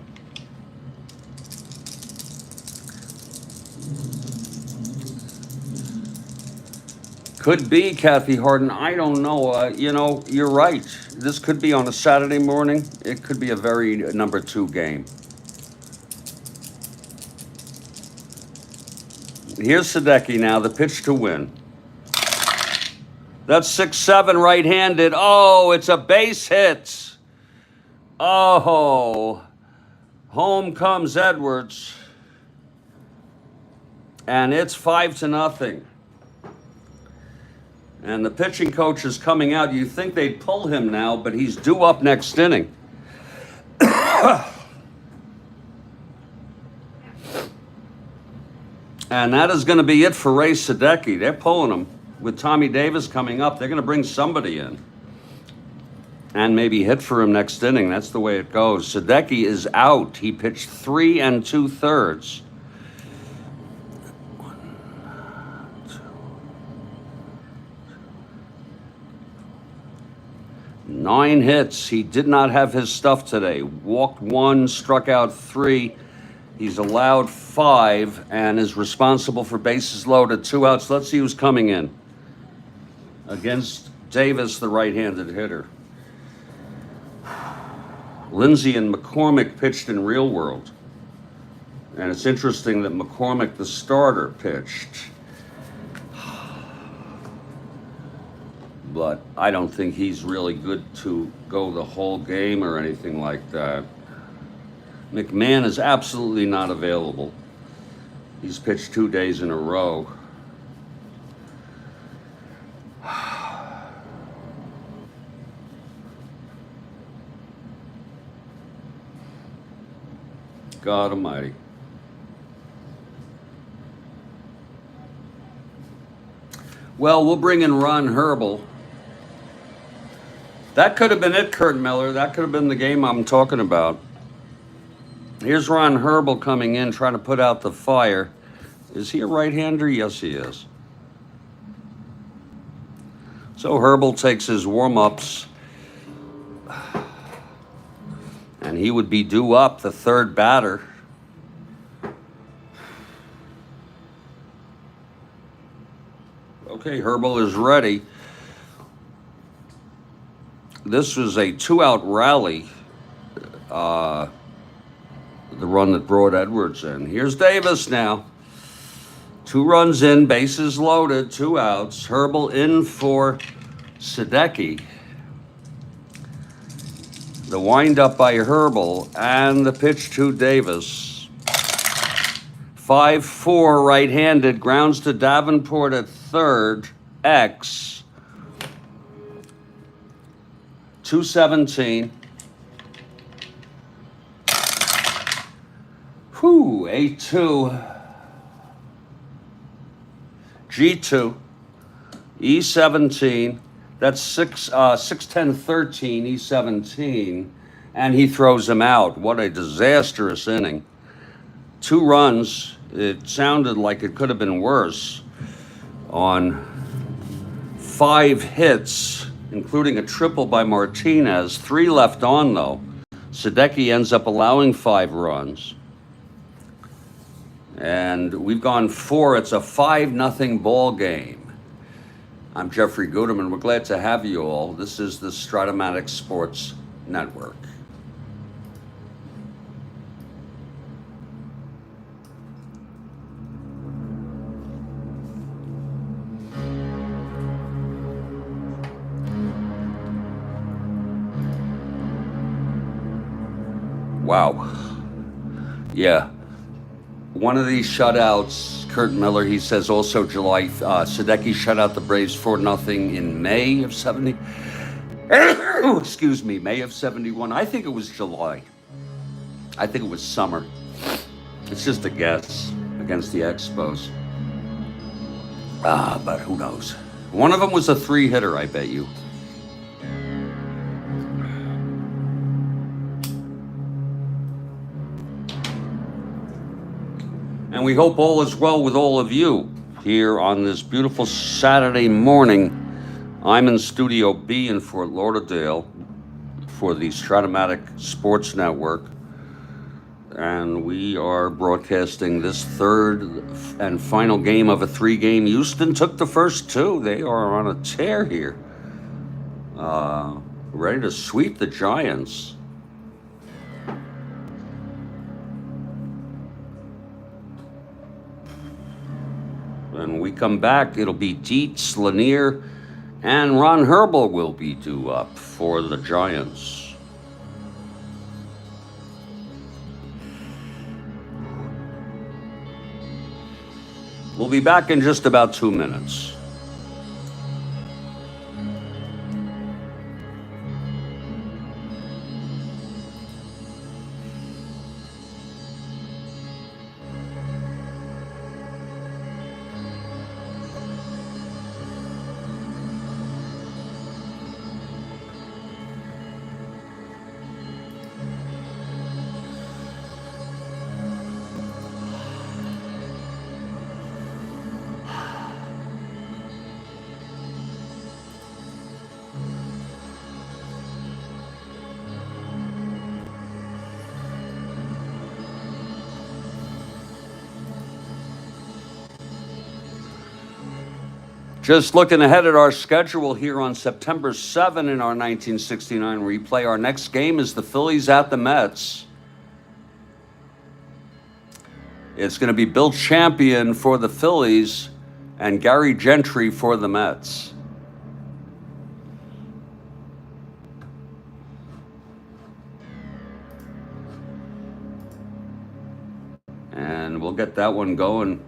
Could be, Kathy Harden. I don't know. You know, you're right. This could be on a Saturday morning. It could be a very number 2 game. Here's Sadecki now, the pitch to Win. That's 6-7 right-handed. Oh, it's a base hit. Oh, home comes Edwards. And it's 5-0. And the pitching coach is coming out. You think they'd pull him now, but he's due up next inning. And that is going to be it for Ray Sadecki. They're pulling him. With Tommy Davis coming up, they're going to bring somebody in. And maybe hit for him next inning. That's the way it goes. Sadecki is out. He pitched 3 2/3. 9 hits. He did not have his stuff today. Walked 1, struck out 3. He's allowed 5 and is responsible for bases loaded, 2 outs. Let's see who's coming in. Against Davis, the right-handed hitter. Lindsay and McCormick pitched in Real World. And it's interesting that McCormick, the starter, pitched. But I don't think he's really good to go the whole game or anything like that. McMahon is absolutely not available. He's pitched 2 days in a row. God almighty. Well, we'll bring in Ron Herbel. That could have been it, Kurt Miller. That could have been the game I'm talking about. Here's Ron Herbel coming in, trying to put out the fire. Is he a right-hander? Yes, he is. So Herbel takes his warm-ups. And he would be due up, the third batter. Okay, Herbel is ready. This was a 2-out rally, the run that brought Edwards in. Here's Davis now. 2 runs in, bases loaded, 2 outs. Herbel in for Sadecki. The windup by Herbel and the pitch to Davis. 5-4 right-handed, grounds to Davenport at third. X. 217. Whew, A2. G2. E17. That's 6-10, 13, E17. And he throws him out. What a disastrous inning. 2 runs. It sounded like it could have been worse. On 5 hits, including a triple by Martinez. 3 left on, though. Sadecki ends up allowing 5 runs. And we've gone 4. It's a 5-0 ball game. I'm Jeffrey Guterman. We're glad to have you all. This is the Strat-O-Matic Sports Network. Wow. Yeah. One of these shutouts, Kurt Miller, he says also July, Sadecki shut out the Braves 4-0 in May of 70. Excuse me, May of 71. I think it was July. I think it was summer. It's just a guess against the Expos. But who knows? One of them was a 3-hitter, I bet you. And we hope all is well with all of you here on this beautiful Saturday morning. I'm in Studio B in Fort Lauderdale for the Strat-O-Matic Sports Network. And we are broadcasting this third and final game of a 3-game. Houston took the first 2. They are on a tear here. Ready to sweep the Giants. When we come back, it'll be Dietz, Lanier, and Ron Herbel will be due up for the Giants. We'll be back in just about 2 minutes. Just looking ahead at our schedule here on September 7 in our 1969 replay. Our next game is the Phillies at the Mets. It's going to be Bill Champion for the Phillies and Gary Gentry for the Mets. And we'll get that one going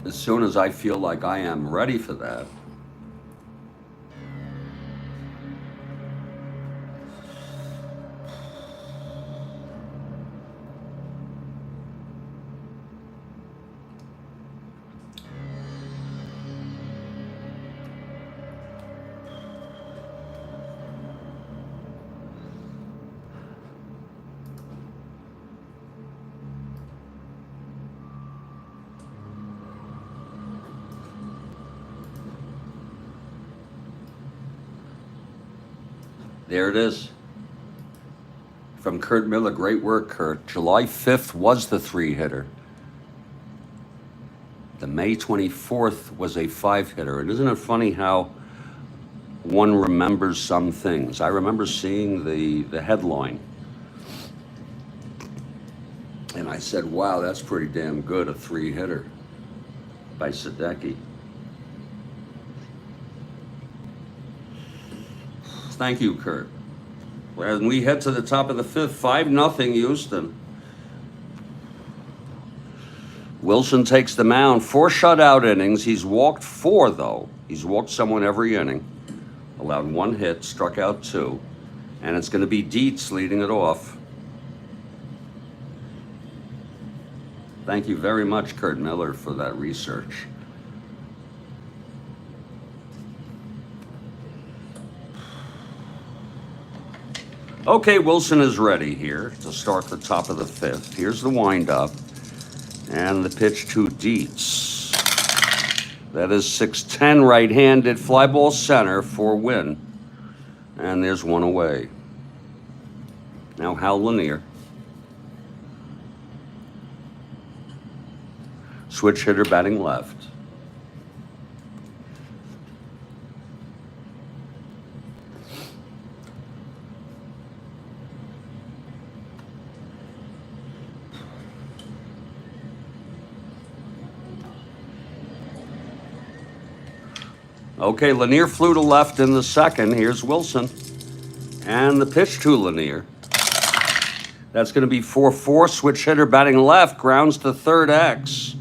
as soon as I feel like I am ready for that. There it is. From Kurt Miller. Great work, Kurt. July 5th was the 3-hitter. The May 24th was a 5-hitter. And isn't it funny how one remembers some things? I remember seeing the headline. And I said, wow, that's pretty damn good, a 3-hitter by Sadecki. Thank you, Kurt. As we head to the top of the 5th, 5-0 Houston. Wilson takes the mound. 4 shutout innings. He's walked 4, though. He's walked someone every inning. Allowed 1 hit, struck out 2. And it's going to be Dietz leading it off. Thank you very much, Kurt Miller, for that research. Okay, Wilson is ready here to start the top of the 5th. Here's the windup and the pitch to Dietz. That is 6-10 right-handed, fly ball center for win. And there's 1 away. Now Hal Lanier. Switch hitter batting left. Okay, Lanier flew to left in the 2nd. Here's Wilson. And the pitch to Lanier. That's going to be 4-4. Switch hitter batting left. Grounds to third X.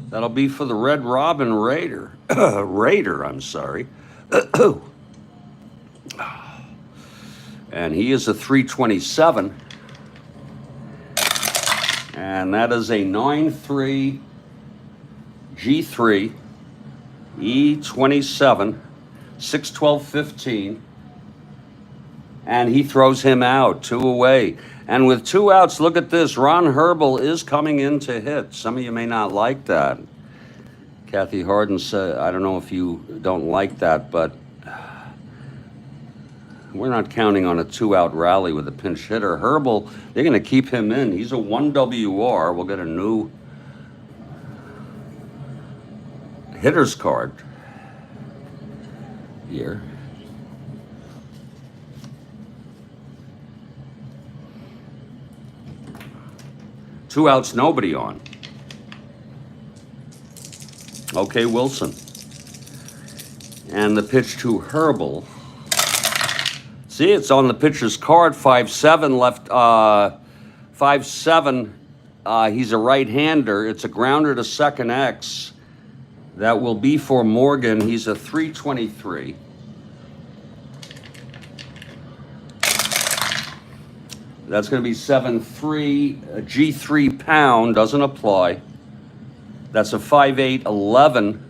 That'll be for the Red Robin Raider. Raider, I'm sorry. And he is a 327. And that is a 9-3 G3 E27 6-12-15. And he throws him out, 2 away. And with 2 outs, look at this. Ron Herbel is coming in to hit. Some of you may not like that. Kathy Harden said, I don't know if you don't like that, but we're not counting on a 2-out rally with a pinch hitter. Herbel, they're going to keep him in. He's a 1 WR. We'll get a new hitter's card here. Two outs, nobody on. Okay, Wilson. And the pitch to Herbel. See, it's on the pitcher's card, 5-7 left, 5-7. He's a right-hander. It's a grounder to second X. That will be for Morgan. He's a 323. That's going to be 7-3, a G3 pound, doesn't apply. That's a 5-8, 11.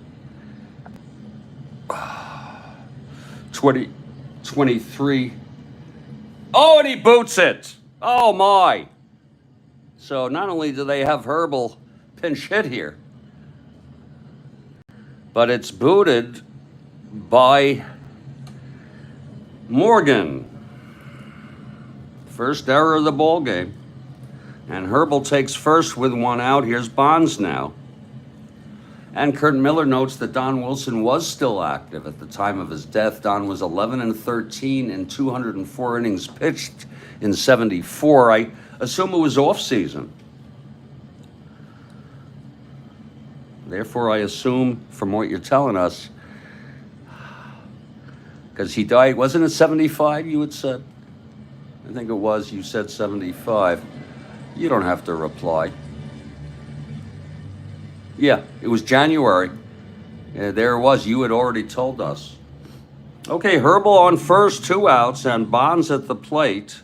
23. Oh, and he boots it. Oh, my. So not only do they have Herbel pinch hit here, but it's booted by Morgan. First error of the ball game. And Herbel takes first with 1 out. Here's Bonds now. And Kurt Miller notes that Don Wilson was still active at the time of his death. Don was 11-13 in 204 innings pitched in 74. I assume it was off season. Therefore, I assume from what you're telling us, because he died, wasn't it 75 you had said? I think it was, you said 75. You don't have to reply. Yeah, it was January. There it was, you had already told us. Okay, Herbel on first, 2 outs, and Bonds at the plate.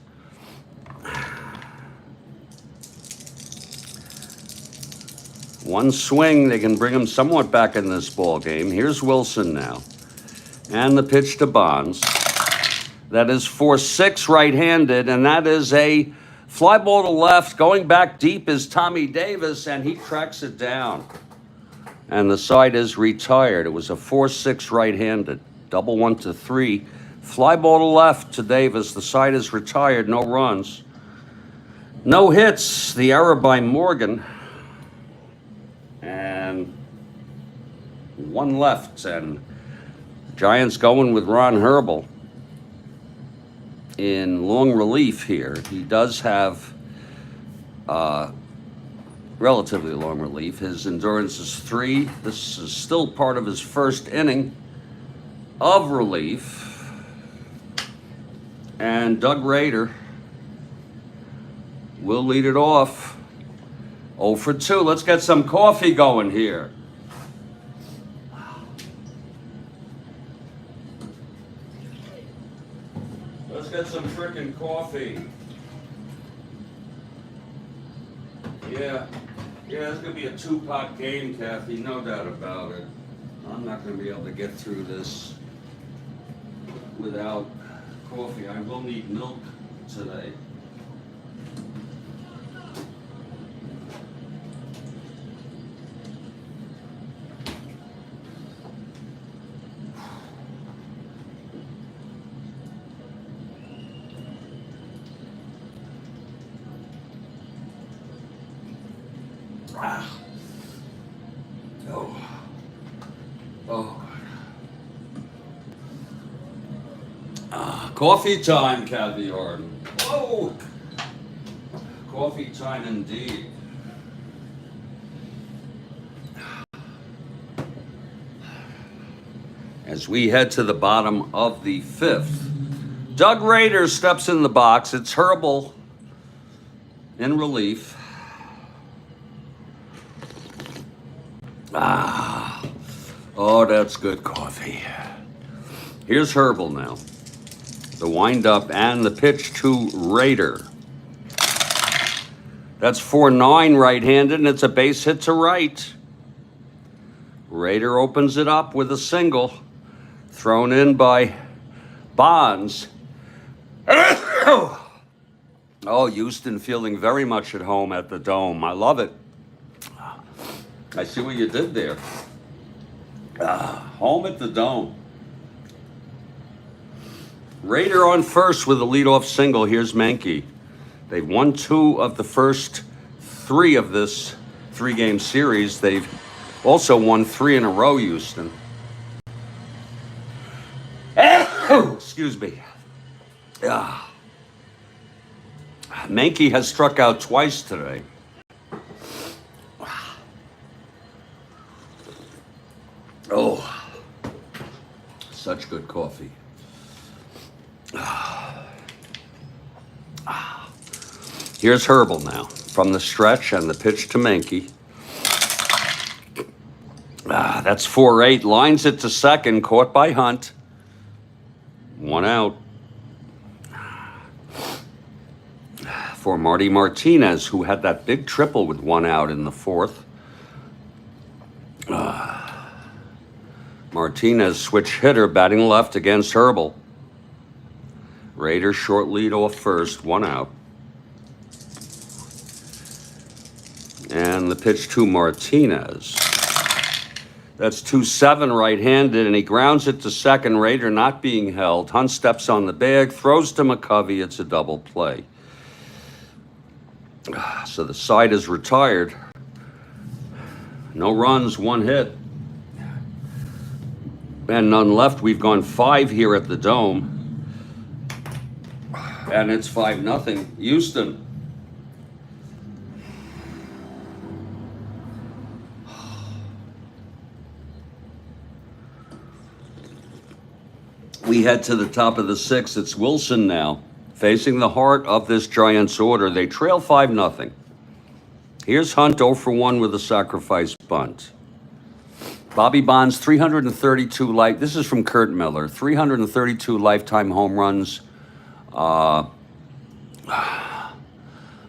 One swing, they can bring him somewhat back in this ball game. Here's Wilson now. And the pitch to Bonds. That is 4-6 right-handed, and that is a fly ball to left. Going back deep is Tommy Davis, and he tracks it down. And the side is retired. It was a 4-6 right-handed. Double 1-3. Fly ball to left to Davis. The side is retired. No runs. No hits. The error by Morgan. And 1 left. And Giants going with Ron Herbel in long relief here. He does have relatively long relief. His endurance is 3. This is still part of his first inning of relief. And Doug Rader will lead it off. 0 for 2. Let's get some coffee going here. Let's get some frickin' coffee. Yeah, it's gonna be a 2-pot game, Kathy, no doubt about it. I'm not gonna be able to get through this without coffee. I will need milk today. Coffee time, Kathy Harden. Whoa! Coffee time indeed. As we head to the bottom of the 5th, Doug Rader steps in the box. It's Herbel in relief. Ah, oh, that's good coffee. Here's Herbal now. The windup and the pitch to Raider. That's 4-9 right-handed, and it's a base hit to right. Raider opens it up with a single, thrown in by Bonds. Oh, Houston feeling very much at home at the Dome. I love it. I see what you did there. Home at the Dome. Raider on first with a leadoff single. Here's Menke. They've won 2 of the first 3 of this 3-game series. They've also won 3 in a row, Houston. Excuse me. Menke has struck out twice today. Oh, such good coffee. Here's Herbal now from the stretch and the pitch to Menke. That's 4-8. Lines it to second, caught by Hunt. 1 out. For Marty Martinez, who had that big triple with 1 out in the 4th. Martinez switch hitter, batting left against Herbal. Raiders short lead off first, 1 out. And the pitch to Martinez. That's 2-7 right-handed, and he grounds it to second. Raider not being held. Hunt steps on the bag, throws to McCovey. It's a double play. So the side is retired. No runs, 1 hit. And none left. We've gone 5 here at the Dome. And it's 5-0. Houston. We head to the top of the 6th. It's Wilson now, facing the heart of this Giants order. They trail 5-0. Here's Hunt 0 for 1 with a sacrifice bunt. Bobby Bonds, 332 life. This is from Kurt Miller. 332 lifetime home runs.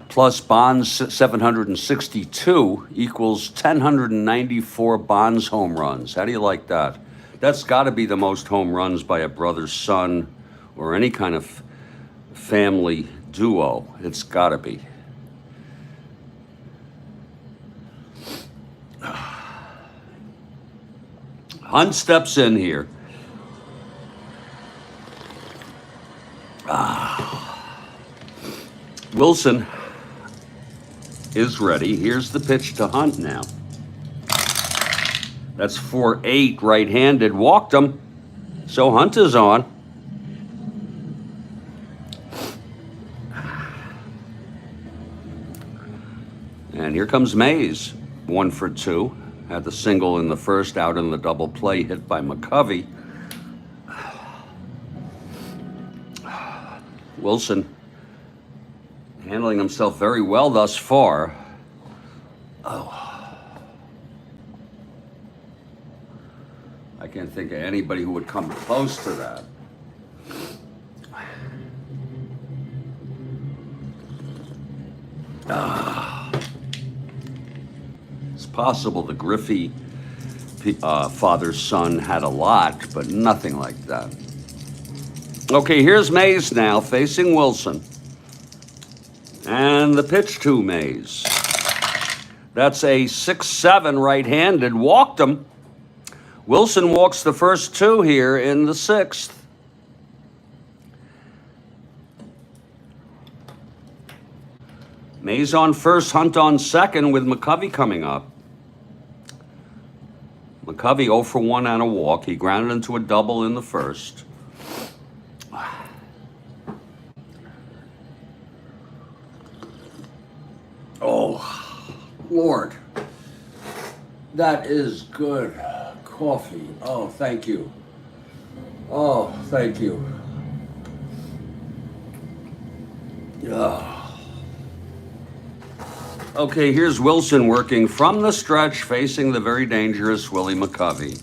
Plus Bonds 762 equals 1,094 Bonds home runs. How do you like that? That's got to be the most home runs by a brother, son, or any kind of family duo. It's got to be. Hunt steps in here. Wilson is ready. Here's the pitch to Hunt now. That's 4-8 right-handed. Walked him. So Hunt is on. And here comes Mays. 1 for 2. Had the single in the first, out in the double play, hit by McCovey. Wilson handling himself very well thus far. I can't think of anybody who would come close to that. It's possible the Griffey father-son had a lot, but nothing like that. Okay, here's Mays now facing Wilson. And the pitch to Mays. That's a 6-7 right-handed. Walked him. Wilson walks the first 2 here in the 6th. Mays on first, Hunt on second with McCovey coming up. McCovey 0 for 1 and a walk. He grounded into a double in the first. Oh, Lord. That is good coffee. Oh, thank you. Oh, thank you. Okay, here's Wilson working from the stretch, facing the very dangerous Willie McCovey.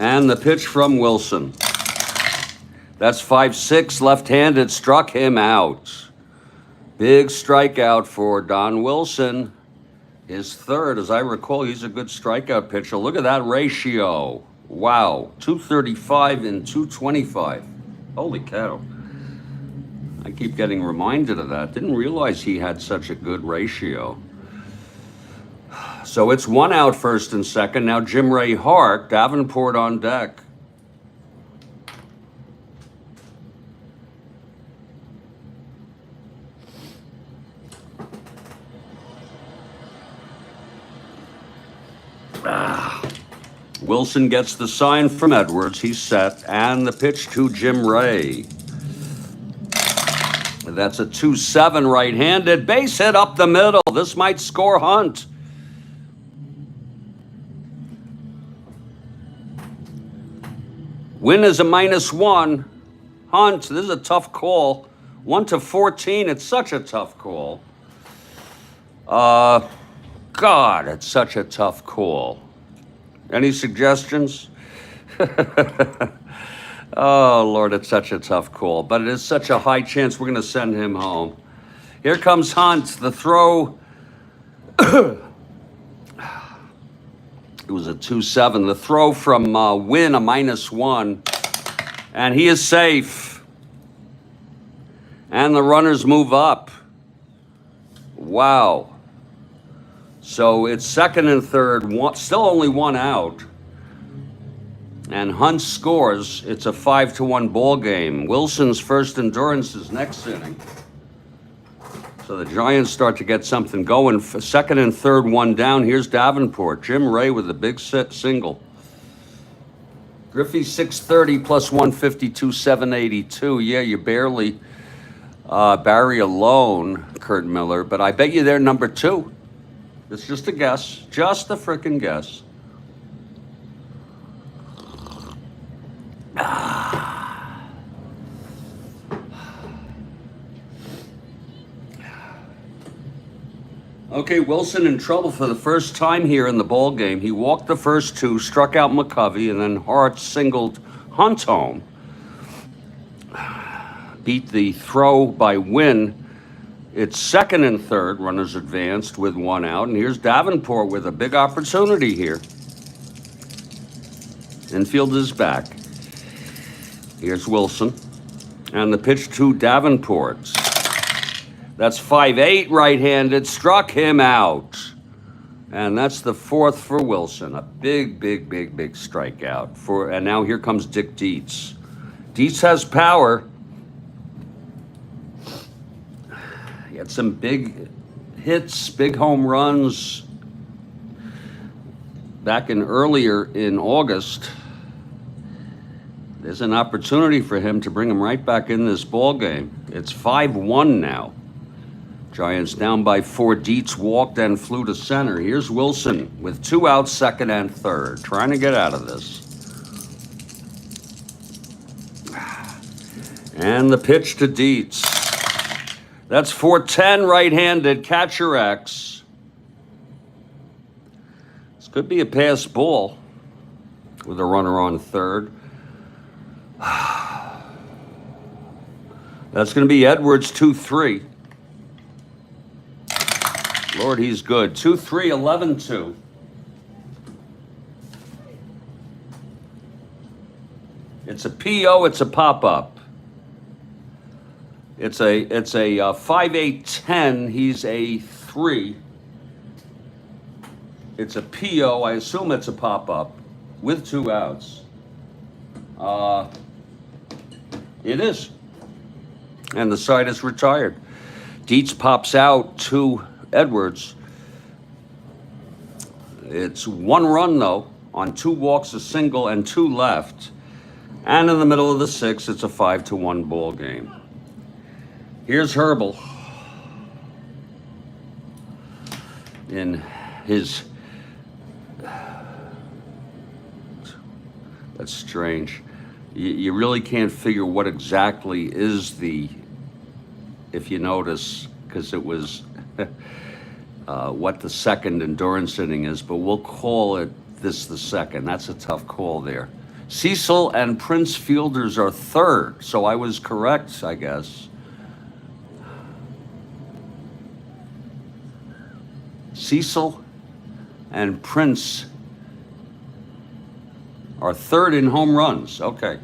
And the pitch from Wilson. That's 5-6, left-handed, struck him out. Big strikeout for Don Wilson. His third, as I recall, he's a good strikeout pitcher. Look at that ratio. Wow, 235 and 225. Holy cow. I keep getting reminded of that. Didn't realize he had such a good ratio. So it's 1 out, first and second. Now Jim Ray Hart, Davenport on deck. Wilson gets the sign from Edwards. He's set. And the pitch to Jim Ray. That's a 2-7 right-handed. Base hit up the middle. This might score Hunt. Win is a -1. Hunt, this is a tough call. 1-14, it's such a tough call. God, it's such a tough call. Any suggestions? Oh, Lord, it's such a tough call. But it is such a high chance we're going to send him home. Here comes Hunt. The throw. It was a 2-7. The throw from Win, a -1. And he is safe. And the runners move up. Wow. So it's second and third. Still only 1 out. And Hunt scores. It's a 5-1 ball game. Wilson's first endurance is next inning. So the Giants start to get something going. Second and third, 1 down. Here's Davenport. Jim Ray with a big single. Griffey 630 plus 152, 782. Yeah, you barely Barry alone, Kurt Miller. But I bet you they're number 2. It's just a guess. Just a frickin' guess. Okay, Wilson in trouble for the first time here in the ball game. He walked the first 2, struck out McCovey, and then Hart singled Hunt home. Beat the throw by Win. It's second and third, runners advanced with 1 out, and here's Davenport with a big opportunity here. Infield is back. Here's Wilson, and the pitch to Davenport. That's 5-8 right-handed, struck him out. And that's the 4th for Wilson. A big strikeout. And now here comes Dick Dietz. Dietz has power. He had some big hits, big home runs back earlier in August. There's an opportunity for him to bring him right back in this ball game. It's 5-1 now. Giants down by 4. Dietz walked and flew to center. Here's Wilson with 2 outs, second and third, trying to get out of this. And the pitch to Dietz. That's 4-10 right-handed, catcher X. This could be a pass ball with a runner on third. That's going to be Edwards, 2-3. Lord, he's good. 2-3, 11-2. It's a PO, it's a pop-up. It's a 5-8-10. He's a 3. It's a PO. I assume it's a pop-up with 2 outs. It is. And the side is retired. Dietz pops out to Edwards. It's 1 run, though, on 2 walks, a single, and 2 left. And in the middle of the 6th, it's a 5-1 ball game. Here's Herbal in his... That's strange. You really can't figure what exactly is the if you notice, because it was what the second endurance inning is, but we'll call it this the second. That's a tough call there. Cecil and Prince Fielders are third, so I was correct, I guess. Cecil and Prince are third in home runs. Okay.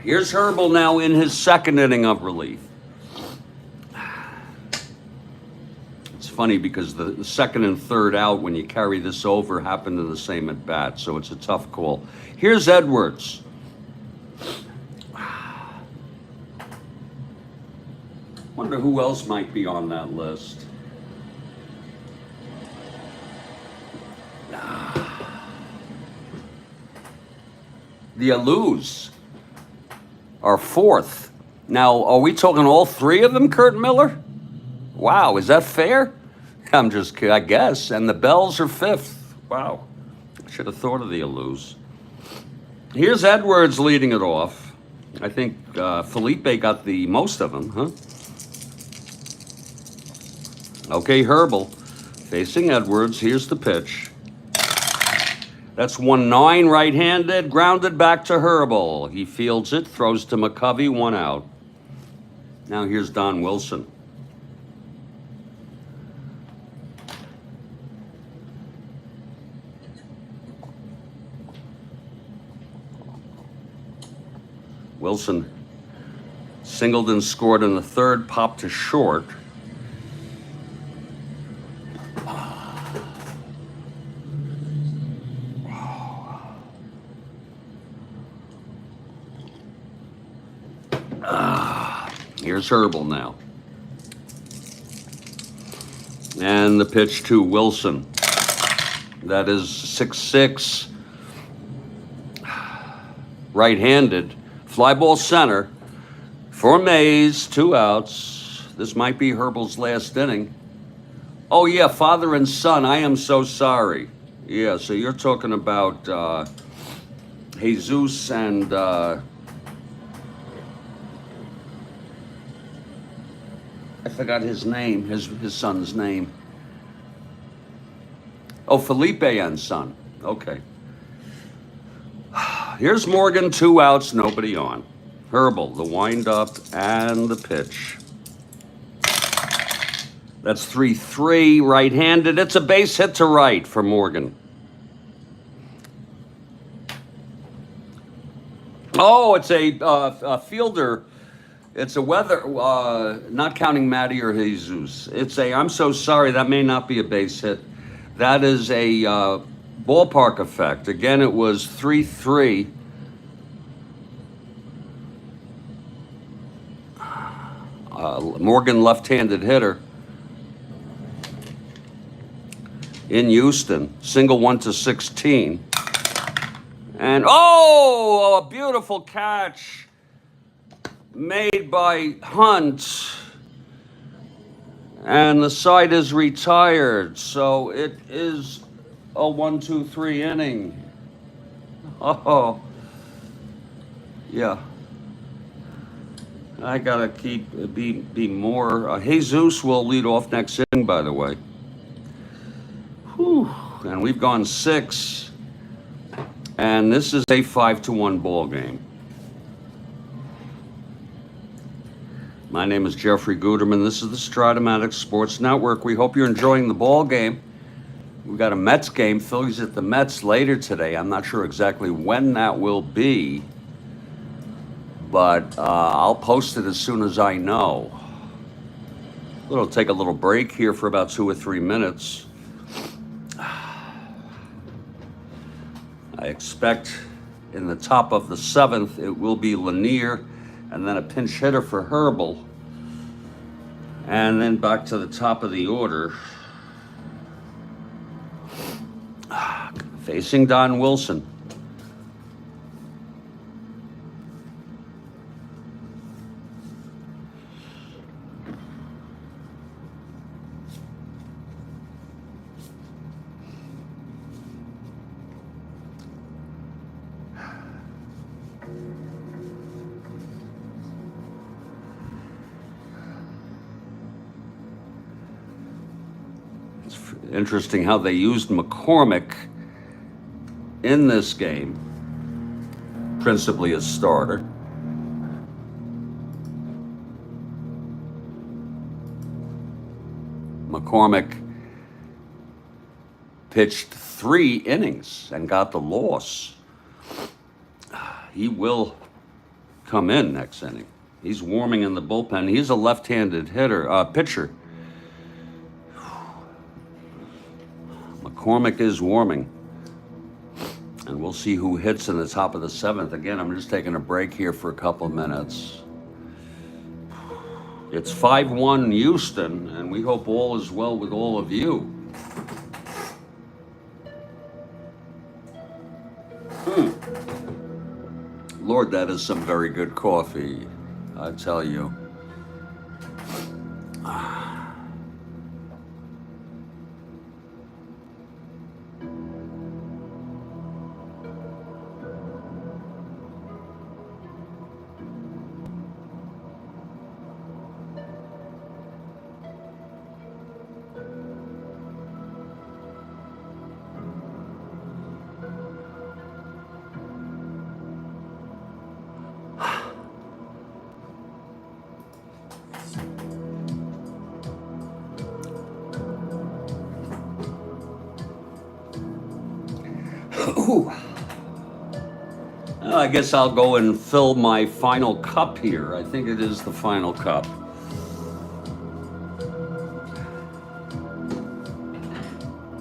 Here's Herbal now in his second inning of relief. It's funny because the second and third out, when you carry this over, happen to the same at bat, so it's a tough call. Here's Edwards. Wonder who else might be on that list. The Alus are fourth. Now, are we talking all three of them, Kurt Miller? Wow, is that fair? I'm just kidding, I guess. And the Bells are fifth. Wow, I should have thought of the Alus. Here's Edwards leading it off. I think Felipe got the most of them, huh? Okay, Herbal facing Edwards. Here's the pitch. That's 1-9 right-handed, grounded back to Herbal. He fields it, throws to McCovey, 1 out. Now here's Don Wilson. Wilson singled and scored in the third, popped to short. Here's Herbal now. And the pitch to Wilson. That is 6-6. Right-handed. Fly ball center. For Mays, 2 outs. This might be Herbal's last inning. Oh, yeah, father and son. I am so sorry. Yeah, so you're talking about Jesus and... I forgot his name, his son's name. Oh, Felipe and son. Okay. Here's Morgan, 2 outs, nobody on. Herbal, the windup and the pitch. That's 3-3, right-handed. It's a base hit to right for Morgan. Oh, it's a fielder. It's a weather, not counting Matty or Jesus. It's I'm so sorry, that may not be a base hit. That is a ballpark effect. Again, it was 3-3. Morgan, left-handed hitter in Houston. Single 1-16. And, oh, a beautiful catch made by Hunt, and the side is retired, so it is a 1-2-3 inning. Oh, yeah. I gotta be more. Jesus will lead off next inning, by the way. Whew. And we've gone 6, and this is a 5-1 ball game. My name is Jeffrey Guterman. This is the Strat-O-Matic Sports Network. We hope you're enjoying the ball game. We've got a Mets game. Phillies at the Mets later today. I'm not sure exactly when that will be, but I'll post it as soon as I know. We'll take a little break here for about 2 or 3 minutes. I expect in the top of the 7th, it will be Lanier, and then a pinch hitter for Herbal. And then back to the top of the order. Facing Don Wilson. It's interesting how they used McCormick in this game, principally as starter. McCormick pitched 3 innings and got the loss. He will come in next inning. He's warming in the bullpen. He's a left-handed pitcher. McCormick is warming. And we'll see who hits in the top of the 7th. Again, I'm just taking a break here for a couple of minutes. It's 5-1 Houston, and we hope all is well with all of you. Lord, that is some very good coffee, I tell you. Ooh. I guess I'll go and fill my final cup here. I think it is the final cup.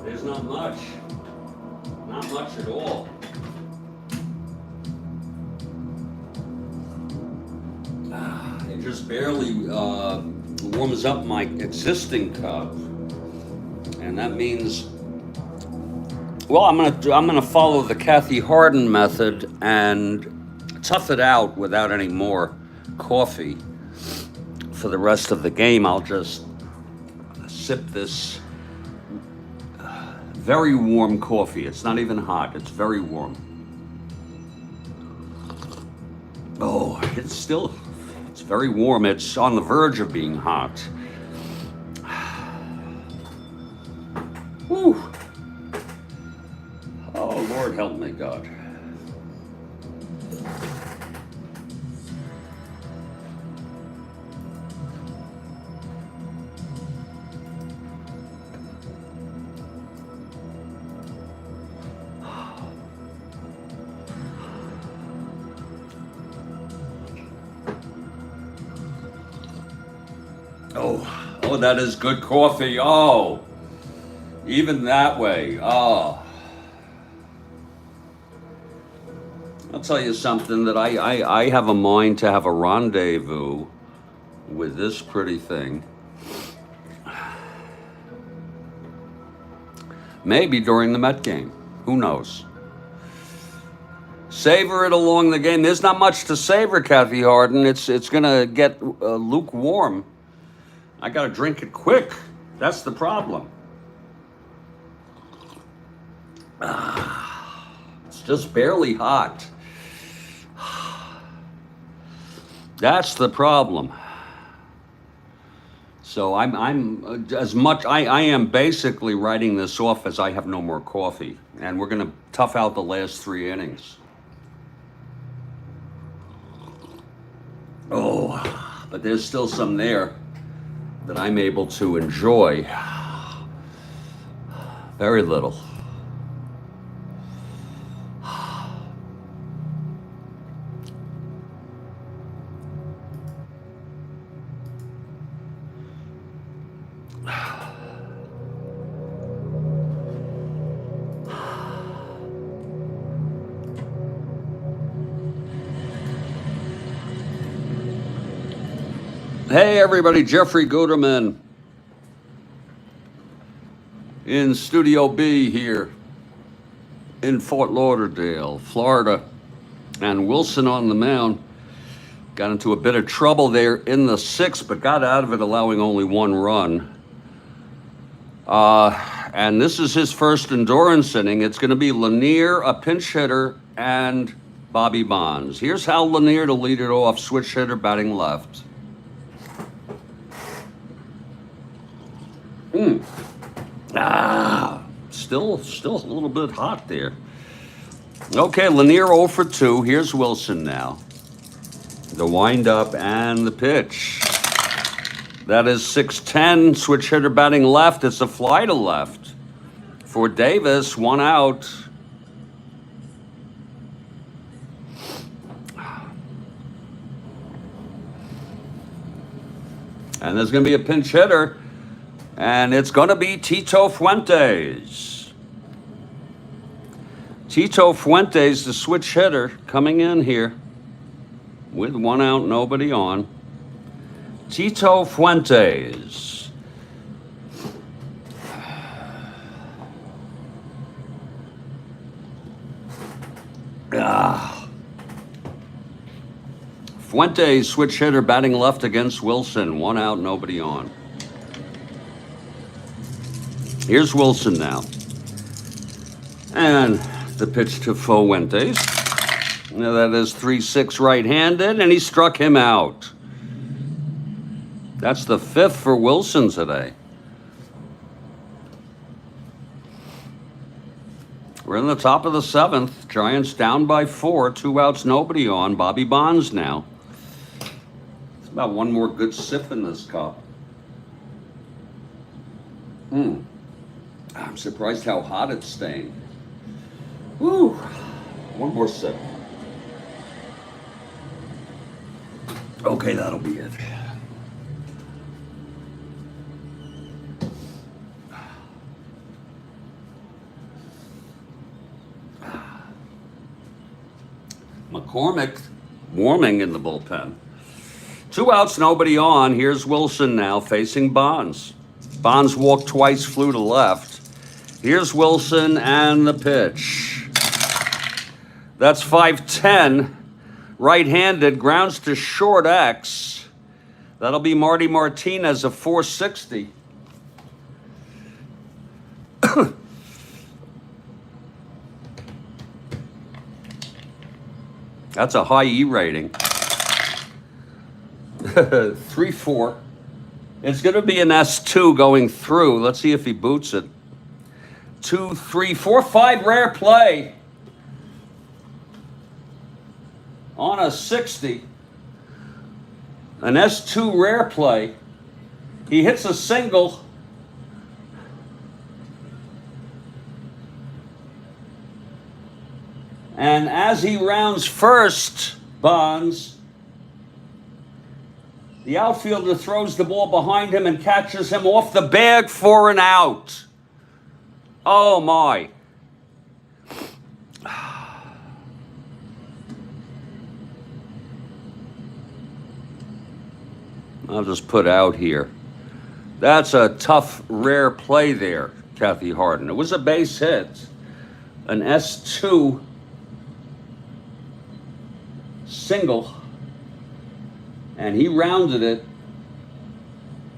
There's not much. Not much at all. It just barely warms up my existing cup. And that means, well, I'm gonna follow the Kathy Harden method and tough it out without any more coffee. For the rest of the game, I'll just sip this very warm coffee. It's not even hot, it's very warm. Oh, it's very warm. It's on the verge of being hot. Whew. Oh, Lord help me, God. Oh, that is good coffee. Oh, even that way. Oh. I'll tell you something, that I have a mind to have a rendezvous with this pretty thing. Maybe during the Met game. Who knows? Savor it along the game. There's not much to savor, Kathy Harden. It's going to get lukewarm. I got to drink it quick. That's the problem. It's just barely hot. That's the problem. So I'm as much, I am basically writing this off as I have no more coffee. And we're going to tough out the last 3 innings. Oh, but there's still some there that I'm able to enjoy. Very little. Hey everybody, Jeffrey Guterman in Studio B here in Fort Lauderdale, Florida. And Wilson on the mound got into a bit of trouble there in the 6th, but got out of it allowing only 1 run. And this is his first endurance inning. It's going to be Lanier, a pinch hitter, and Bobby Bonds. Here's Hal Lanier to lead it off, switch hitter batting left. Still a little bit hot there. Okay, Lanier 0 for 2. Here's Wilson now. The windup and the pitch. That is 6-10. Switch hitter batting left. It's a fly to left for Davis. 1 out. And there's going to be a pinch hitter. And it's going to be Tito Fuentes. Tito Fuentes, the switch hitter, coming in here with 1 out, nobody on. Tito Fuentes. Fuentes, switch hitter, batting left against Wilson. 1 out, nobody on. Here's Wilson now. And the pitch to Fuentes. Now that is 3-6 right-handed, and he struck him out. That's the 5th for Wilson today. We're in the top of the 7th. Giants down by 4. 2 outs, nobody on. Bobby Bonds now. It's about one more good sip in this cup. I'm surprised how hot it's staying. Woo! One more sip. Okay, that'll be it. McCormick warming in the bullpen. 2 outs, nobody on. Here's Wilson now facing Bonds. Bonds walked twice, flew to left. Here's Wilson and the pitch. That's 5-10. Right-handed, grounds to short X. That'll be Marty Martinez, a 460. That's a high E rating. 3-4. It's going to be an S2 going through. Let's see if he boots it. 2, 3, 4, 5, rare play. On a 60. An S2 rare play. He hits a single. And as he rounds first, Bonds, the outfielder throws the ball behind him and catches him off the bag for an out. Oh, my. I'll just put out here. That's a tough, rare play there, Kathy Harden. It was a base hit. An S2 single. And he rounded it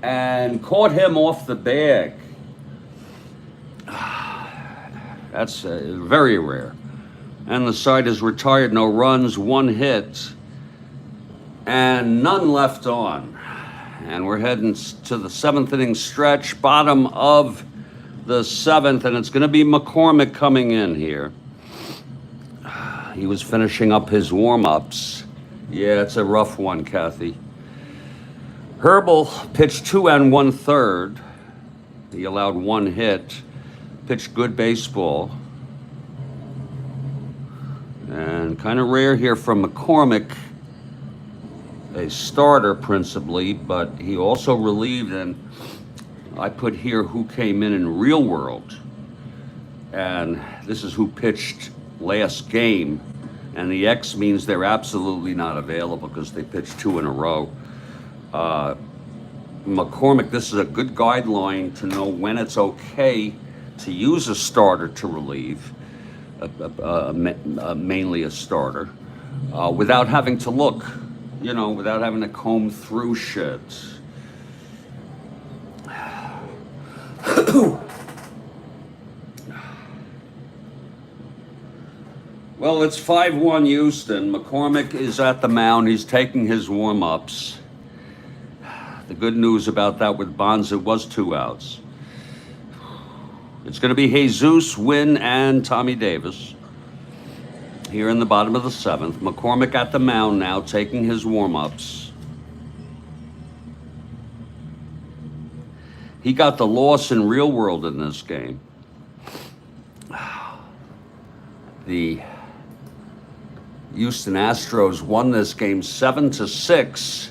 and caught him off the bag. That's very rare. And the side is retired, no runs, 1 hit, and none left on. And we're heading to the 7th inning stretch, bottom of the 7th, and it's going to be McCormick coming in here. He was finishing up his warm-ups. Yeah, it's a rough one, Kathy. Herbal pitched 2 1/3. He allowed 1 hit. Pitched good baseball. And kind of rare here from McCormick. A starter principally, but he also relieved, and I put here who came in real world. And this is who pitched last game. And the X means they're absolutely not available because they pitched 2 in a row. McCormick, this is a good guideline to know when it's okay to use a starter to relieve, mainly a starter, without having to look, without having to comb through shit. Well, it's 5-1 Houston. McCormick is at the mound. He's taking his warm-ups. The good news about that with Bonds, it was 2 outs. It's going to be Jesus, Wynn, and Tommy Davis here in the bottom of the 7th. McCormick at the mound now, taking his warm-ups. He got the loss in real world in this game. The Houston Astros won this game 7-6.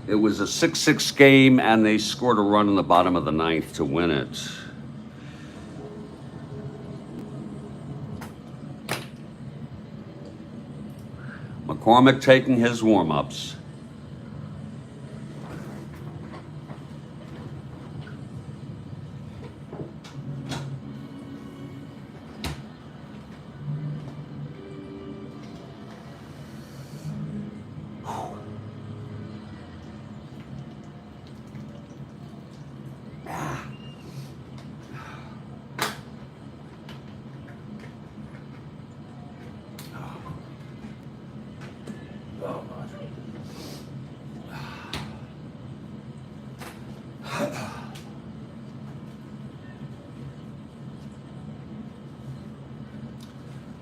It was a 6-6 game, and they scored a run in the bottom of the 9th to win it. McCormick taking his warm-ups.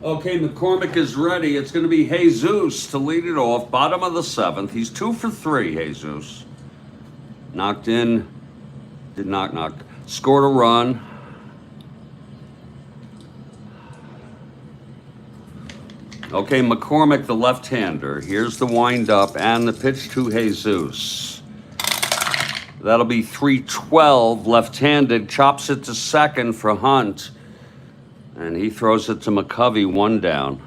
Okay, McCormick is ready. It's going to be Jesus to lead it off. Bottom of the 7th. He's 2 for 3, Jesus. Knocked in. Did not knock. Scored a run. Okay, McCormick, the left-hander. Here's the wind-up and the pitch to Jesus. That'll be 3-12. Left-handed. Chops it to second for Hunt. And he throws it to McCovey, 1 down.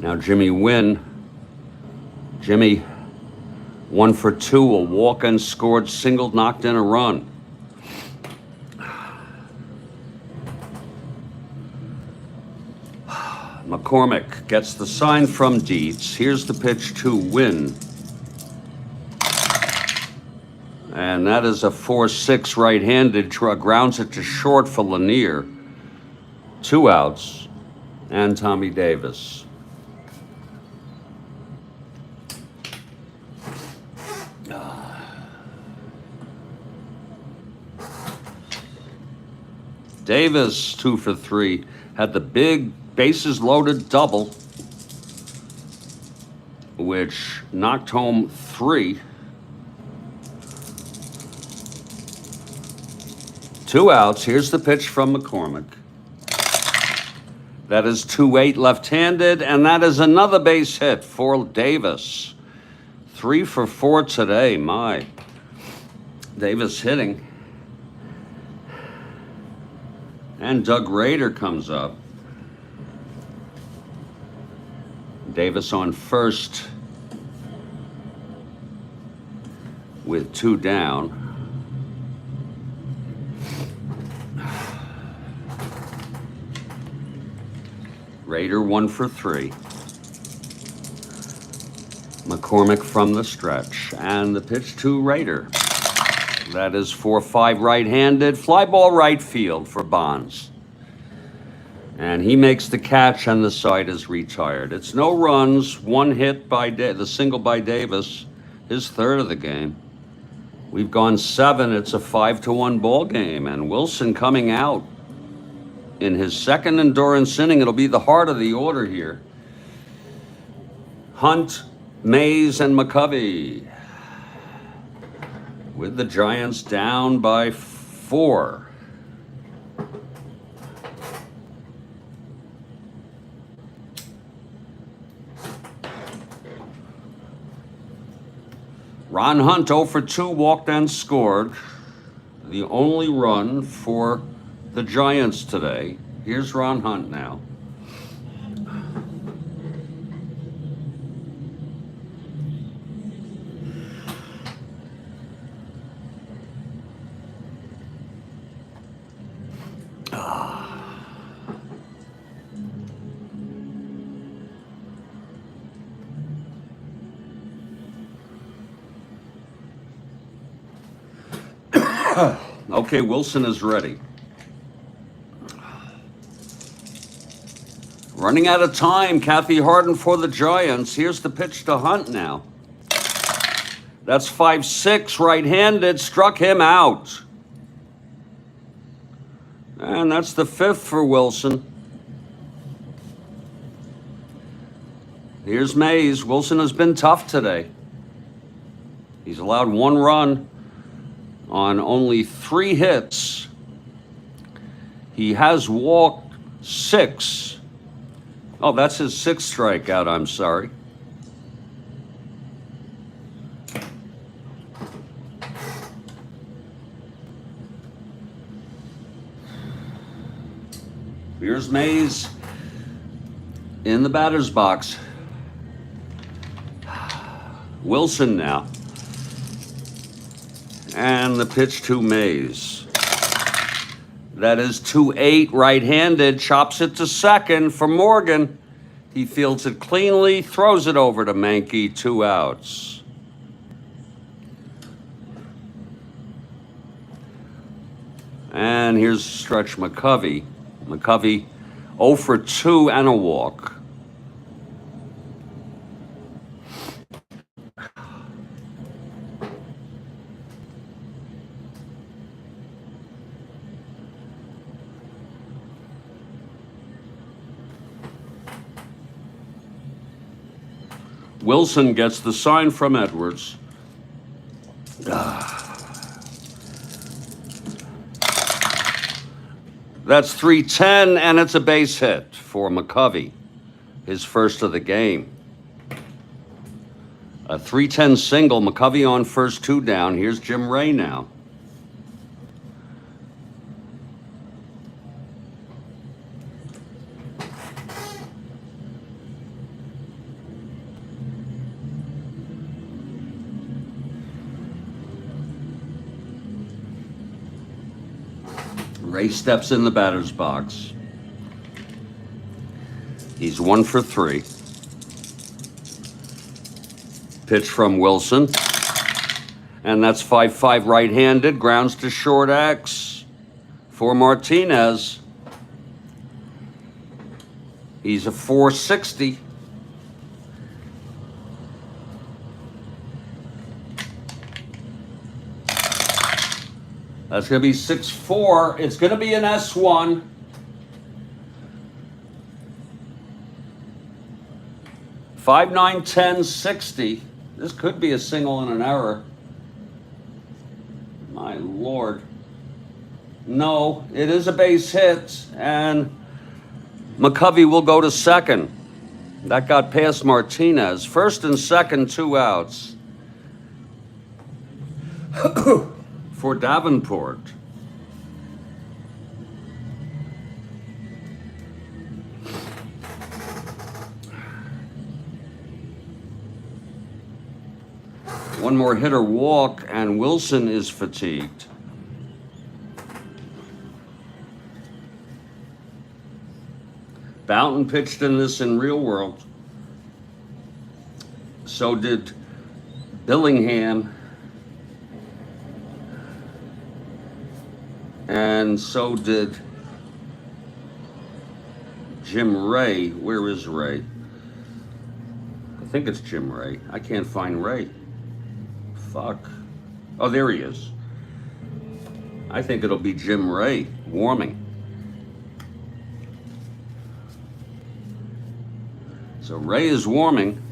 Now Jimmy Wynn. Jimmy, 1 for 2, a walk unscored, single, knocked in a run. McCormick gets the sign from Dietz. Here's the pitch to Wynn. And that is a 4-6 right-handed, grounds it to short for Lanier. 2 outs, and Tommy Davis. Davis, 2 for 3, had the big bases loaded double, which knocked home 3. 2 outs. Here's the pitch from McCormick. That is 2-8 left-handed, and that is another base hit for Davis. 3 for 4 today. My, Davis hitting. And Doug Rader comes up. Davis on first with 2 down. Rader 1 for 3. McCormick from the stretch. And the pitch to Rader. That is 4-5 right-handed. Fly ball right field for Bonds. And he makes the catch, and the side is retired. It's no runs, 1 hit by the single by Davis, his 3rd of the game. We've gone 7. It's a 5-1 ball game, and Wilson coming out in his 2nd endurance inning. It'll be the heart of the order here. Hunt, Mays, and McCovey, with the Giants down by 4. Ron Hunt 0 for 2, walked and scored. The only run for the Giants today. Here's Ron Hunt now. Okay, Wilson is ready. Running out of time, Kathy Harden for the Giants. Here's the pitch to Hunt now. That's 5-6 right-handed, struck him out. And that's the 5th for Wilson. Here's Mays. Wilson has been tough today. He's allowed 1 run on only 3 hits. He has walked 6. Oh, that's his 6th strikeout, I'm sorry. Here's Mays in the batter's box. Wilson now. And the pitch to Mays. That is 2-8 right-handed. Chops it to second for Morgan. He fields it cleanly, throws it over to Mankey, 2 outs. And here's Stretch McCovey. McCovey 0 for 2 and a walk. Wilson gets the sign from Edwards. That's 3-10, and it's a base hit for McCovey, his first of the game. A 3-10 single, McCovey on first, 2 down. Here's Jim Ray now. Ray steps in the batter's box. He's 1 for 3. Pitch from Wilson. And that's 5-5 right-handed. Grounds to short X for Martinez. He's a 460. That's going to be 6-4. It's going to be an S1. Five, 9, 10, 60. This could be a single and an error. My Lord. No, it is a base hit, and McCovey will go to second. That got past Martinez. First and second, 2 outs. For Davenport. One more hitter walk, and Wilson is fatigued. Boughton pitched in this in real world. So did Billingham. And so did Jim Ray. Where is Ray? I think it's Jim Ray. I can't find Ray. Fuck. Oh, there he is. I think it'll be Jim Ray warming. So Ray is warming.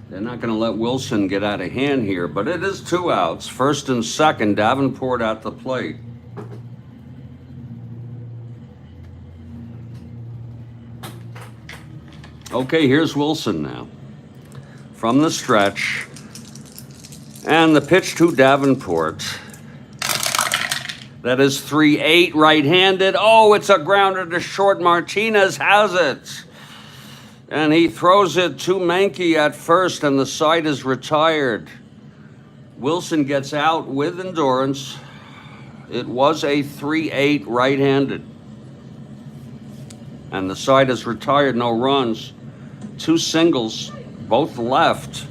They're not going to let Wilson get out of hand here, but it is 2 outs. First and second, Davenport at the plate. Okay, here's Wilson now. From the stretch. And the pitch to Davenport. That is 3-8 right-handed. Oh, it's a grounder to short. Martinez has it. And he throws it to Mankey at first, and the side is retired. Wilson gets out with endurance. It was a 3-8 right-handed. And the side is retired, no runs. 2 singles, both left.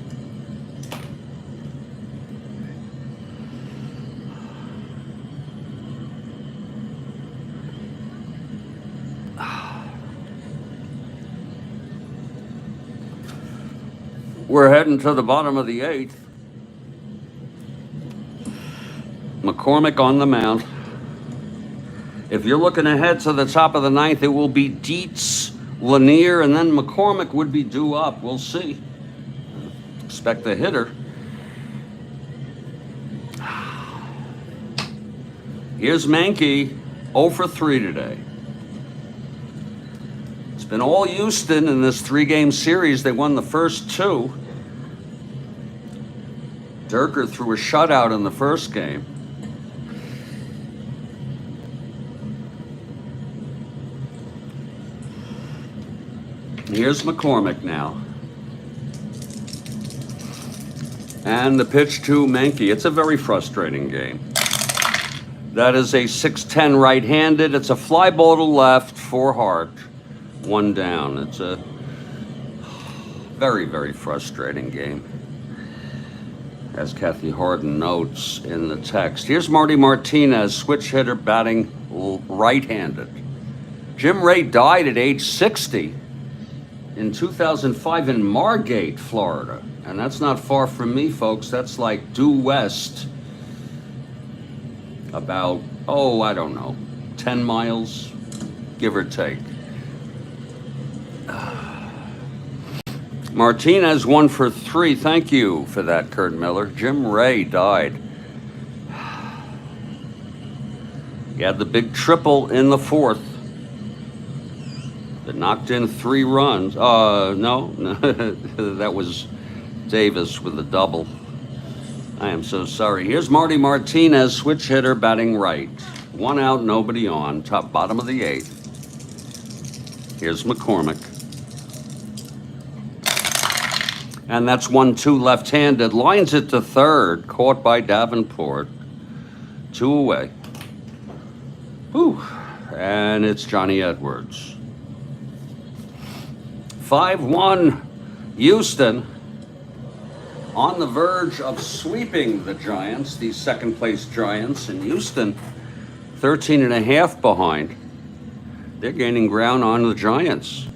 We're heading to the bottom of the 8th. McCormick on the mound. If you're looking ahead to the top of the ninth, it will be Dietz, Lanier, and then McCormick would be due up. We'll see. Expect the hitter. Here's Mankey, 0 for 3 today. It's been all Houston in this 3-game series. They won the first 2. Durker threw a shutout in the first game. Here's McCormick now. And the pitch to Mankey. It's a very frustrating game. That is a 6-10 right-handed. It's a fly ball to left, 4 hard, 1 down. It's a very, very frustrating game, as Kathy Harden notes in the text. Here's Marty Martinez, switch hitter, batting right-handed. Jim Ray died at age 60 in 2005 in Margate, Florida. And that's not far from me, folks. That's like due west, about, I don't know, 10 miles, give or take. Martinez 1 for 3. Thank you for that, Kurt Miller. Jim Ray died. He had the big triple in the 4th that knocked in 3 runs. No, that was Davis with a double. I am so sorry. Here's Marty Martinez, switch hitter, batting right. 1 out, nobody on. Bottom of the 8th. Here's McCormick. And that's 1-2 left-handed. Lines it to third. Caught by Davenport. 2 away. Whew. And it's Johnny Edwards. 5-1 Houston. On the verge of sweeping the Giants, these second-place Giants in Houston, 13.5 behind. They're gaining ground on the Giants.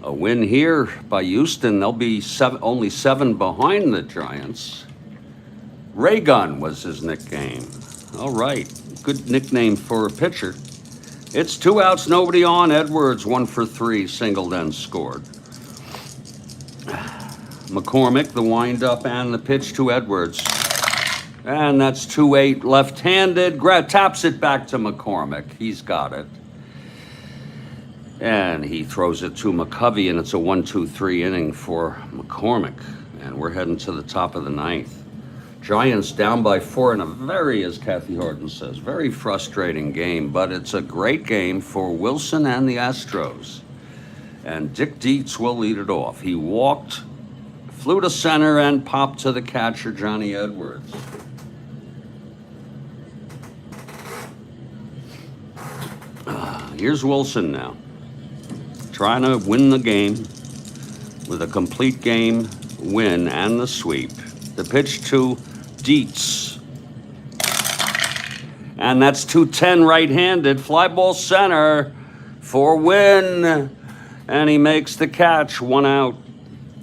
A win here by Houston, they'll be only 7 behind the Giants. Raygun was his nickname. All right, good nickname for a pitcher. It's 2 outs, nobody on. Edwards 1 for 3, singled and scored. McCormick, the windup and the pitch to Edwards. And that's 2-8 left-handed. Taps it back to McCormick. He's got it. And he throws it to McCovey, and it's a 1-2-3 inning for McCormick. And we're heading to the top of the 9th. Giants down by 4 in a very, as Kathy Harden says, very frustrating game, but it's a great game for Wilson and the Astros. And Dick Dietz will lead it off. He walked, flew to center, and popped to the catcher, Johnny Edwards. Here's Wilson now, trying to win the game with a complete game win and the sweep. The pitch to Dietz. And that's 2-10 right-handed. Fly ball center for win. And he makes the catch. 1 out.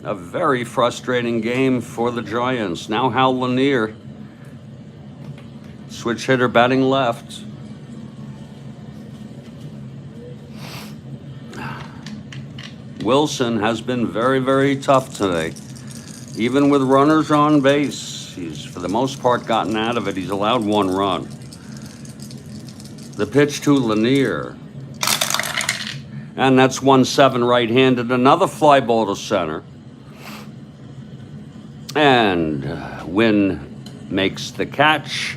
A very frustrating game for the Giants. Now Hal Lanier. Switch hitter batting left. Wilson has been very, very tough today. Even with runners on base, he's for the most part gotten out of it. He's allowed 1 run. The pitch to Lanier. And that's 1-7 right-handed. Another fly ball to center. And Wynn makes the catch.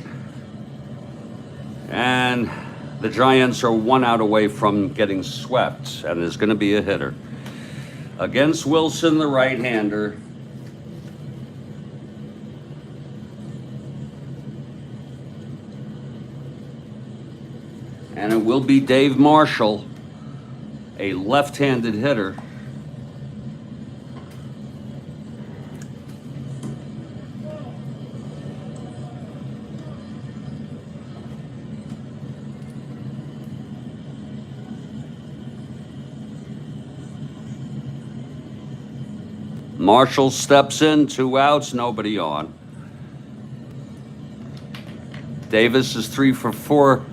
And the Giants are 1 out away from getting swept. And there's going to be a hitter. Against Wilson, the right-hander. And it will be Dave Marshall, a left-handed hitter. Marshall steps in, 2 outs, nobody on. Davis is 3 for 4.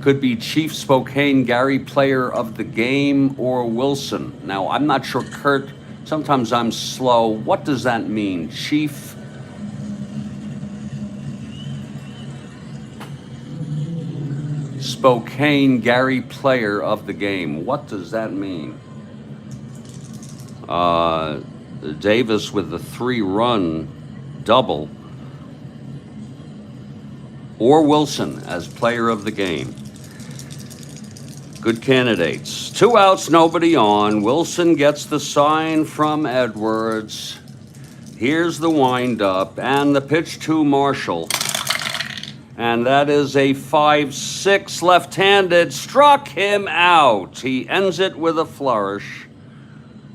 Could be Chief Spokane Gary player of the game or Wilson. Now, I'm not sure, Kurt. Sometimes I'm slow. What does that mean? Chief Spokane Gary player of the game. What does that mean? Davis with the 3-run double, or Wilson as player of the game. Good candidates. 2 outs, nobody on. Wilson gets the sign from Edwards. Here's the windup and the pitch to Marshall. And that is a 5-6 left-handed. Struck him out. He ends it with a flourish.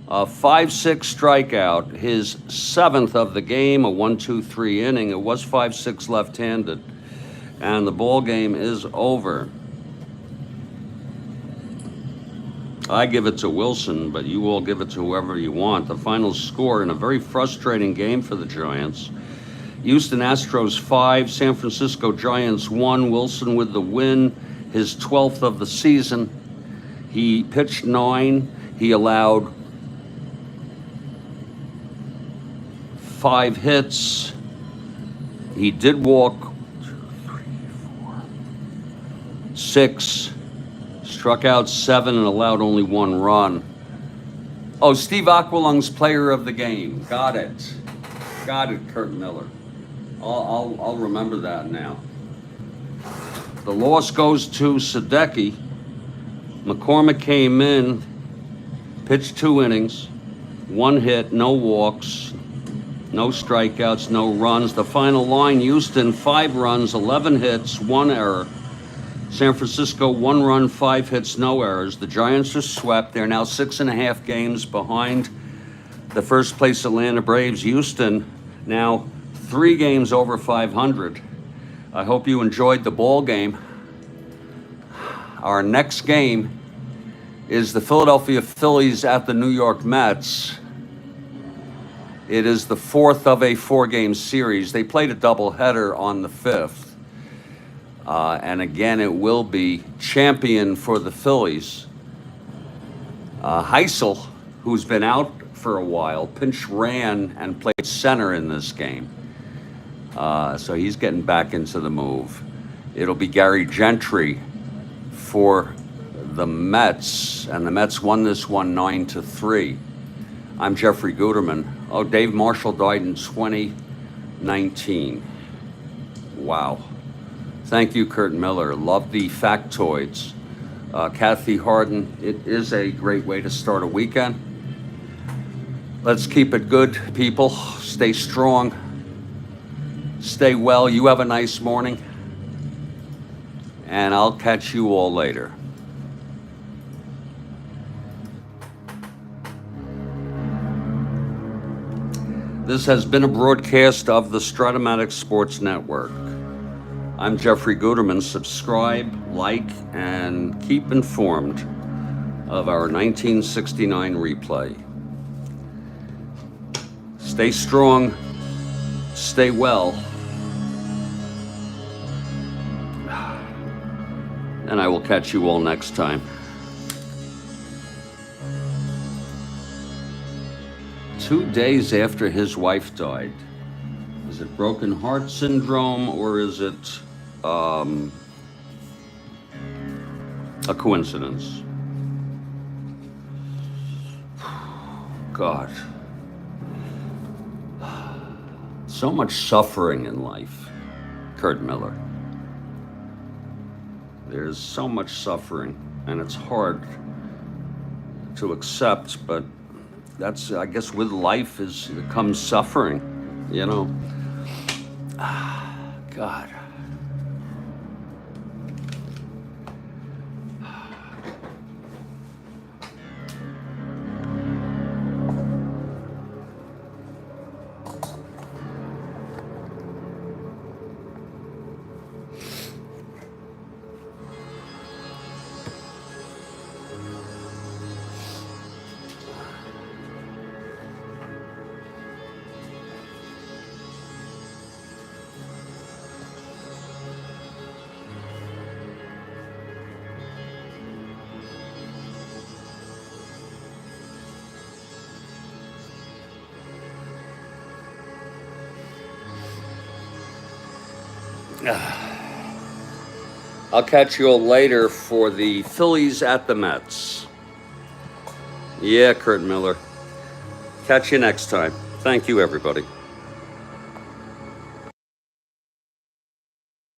A 5-6 strikeout. His 7th of the game, a 1-2-3 inning. It was 5-6 left-handed. And the ball game is over. I give it to Wilson, but you all give it to whoever you want. The final score in a very frustrating game for the Giants. Houston Astros 5, San Francisco Giants 1. Wilson with the win, his 12th of the season. He pitched 9. He allowed 5 hits. He did walk 6. Struck out 7 and allowed only 1 run. Oh, Steve Aquilung's player of the game. Got it. Got it, Kurt Miller. I'll remember that now. The loss goes to Sadecki. McCormick came in, pitched 2 innings, 1 hit, no walks, no strikeouts, no runs. The final line, Houston, 5 runs, 11 hits, 1 error. San Francisco, 1 run, 5 hits, no errors. The Giants are swept. They're now 6.5 games behind the first place Atlanta Braves. Houston now 3 games over 500. I hope you enjoyed the ball game. Our next game is the Philadelphia Phillies at the New York Mets. It is the 4th of a 4-game series. They played a doubleheader on the 5th. And again, it will be champion for the Phillies. Heisel, who's been out for a while, pinch ran and played center in this game. So he's getting back into the move. It'll be Gary Gentry for the Mets, and the Mets won this one 9-3. I'm Jeffrey Guterman. Oh, Dave Marshall died in 2019. Wow. Thank you, Kurt Miller. Love the factoids. Kathy Harden, it is a great way to start a weekend. Let's keep it good, people. Stay strong. Stay well. You have a nice morning. And I'll catch you all later. This has been a broadcast of the Strat-O-Matic Sports Network. I'm Jeffrey Guterman. Subscribe, like, and keep informed of our 1969 replay. Stay strong, stay well, and I will catch you all next time. 2 days after his wife died. Is it broken heart syndrome, or is it a coincidence? God. So much suffering in life, Kurt Miller. There's so much suffering, and it's hard to accept, but that's, I guess, with life comes suffering, you know. God. I'll catch you all later for the Phillies at the Mets. Yeah, Kurt Miller. Catch you next time. Thank you, everybody.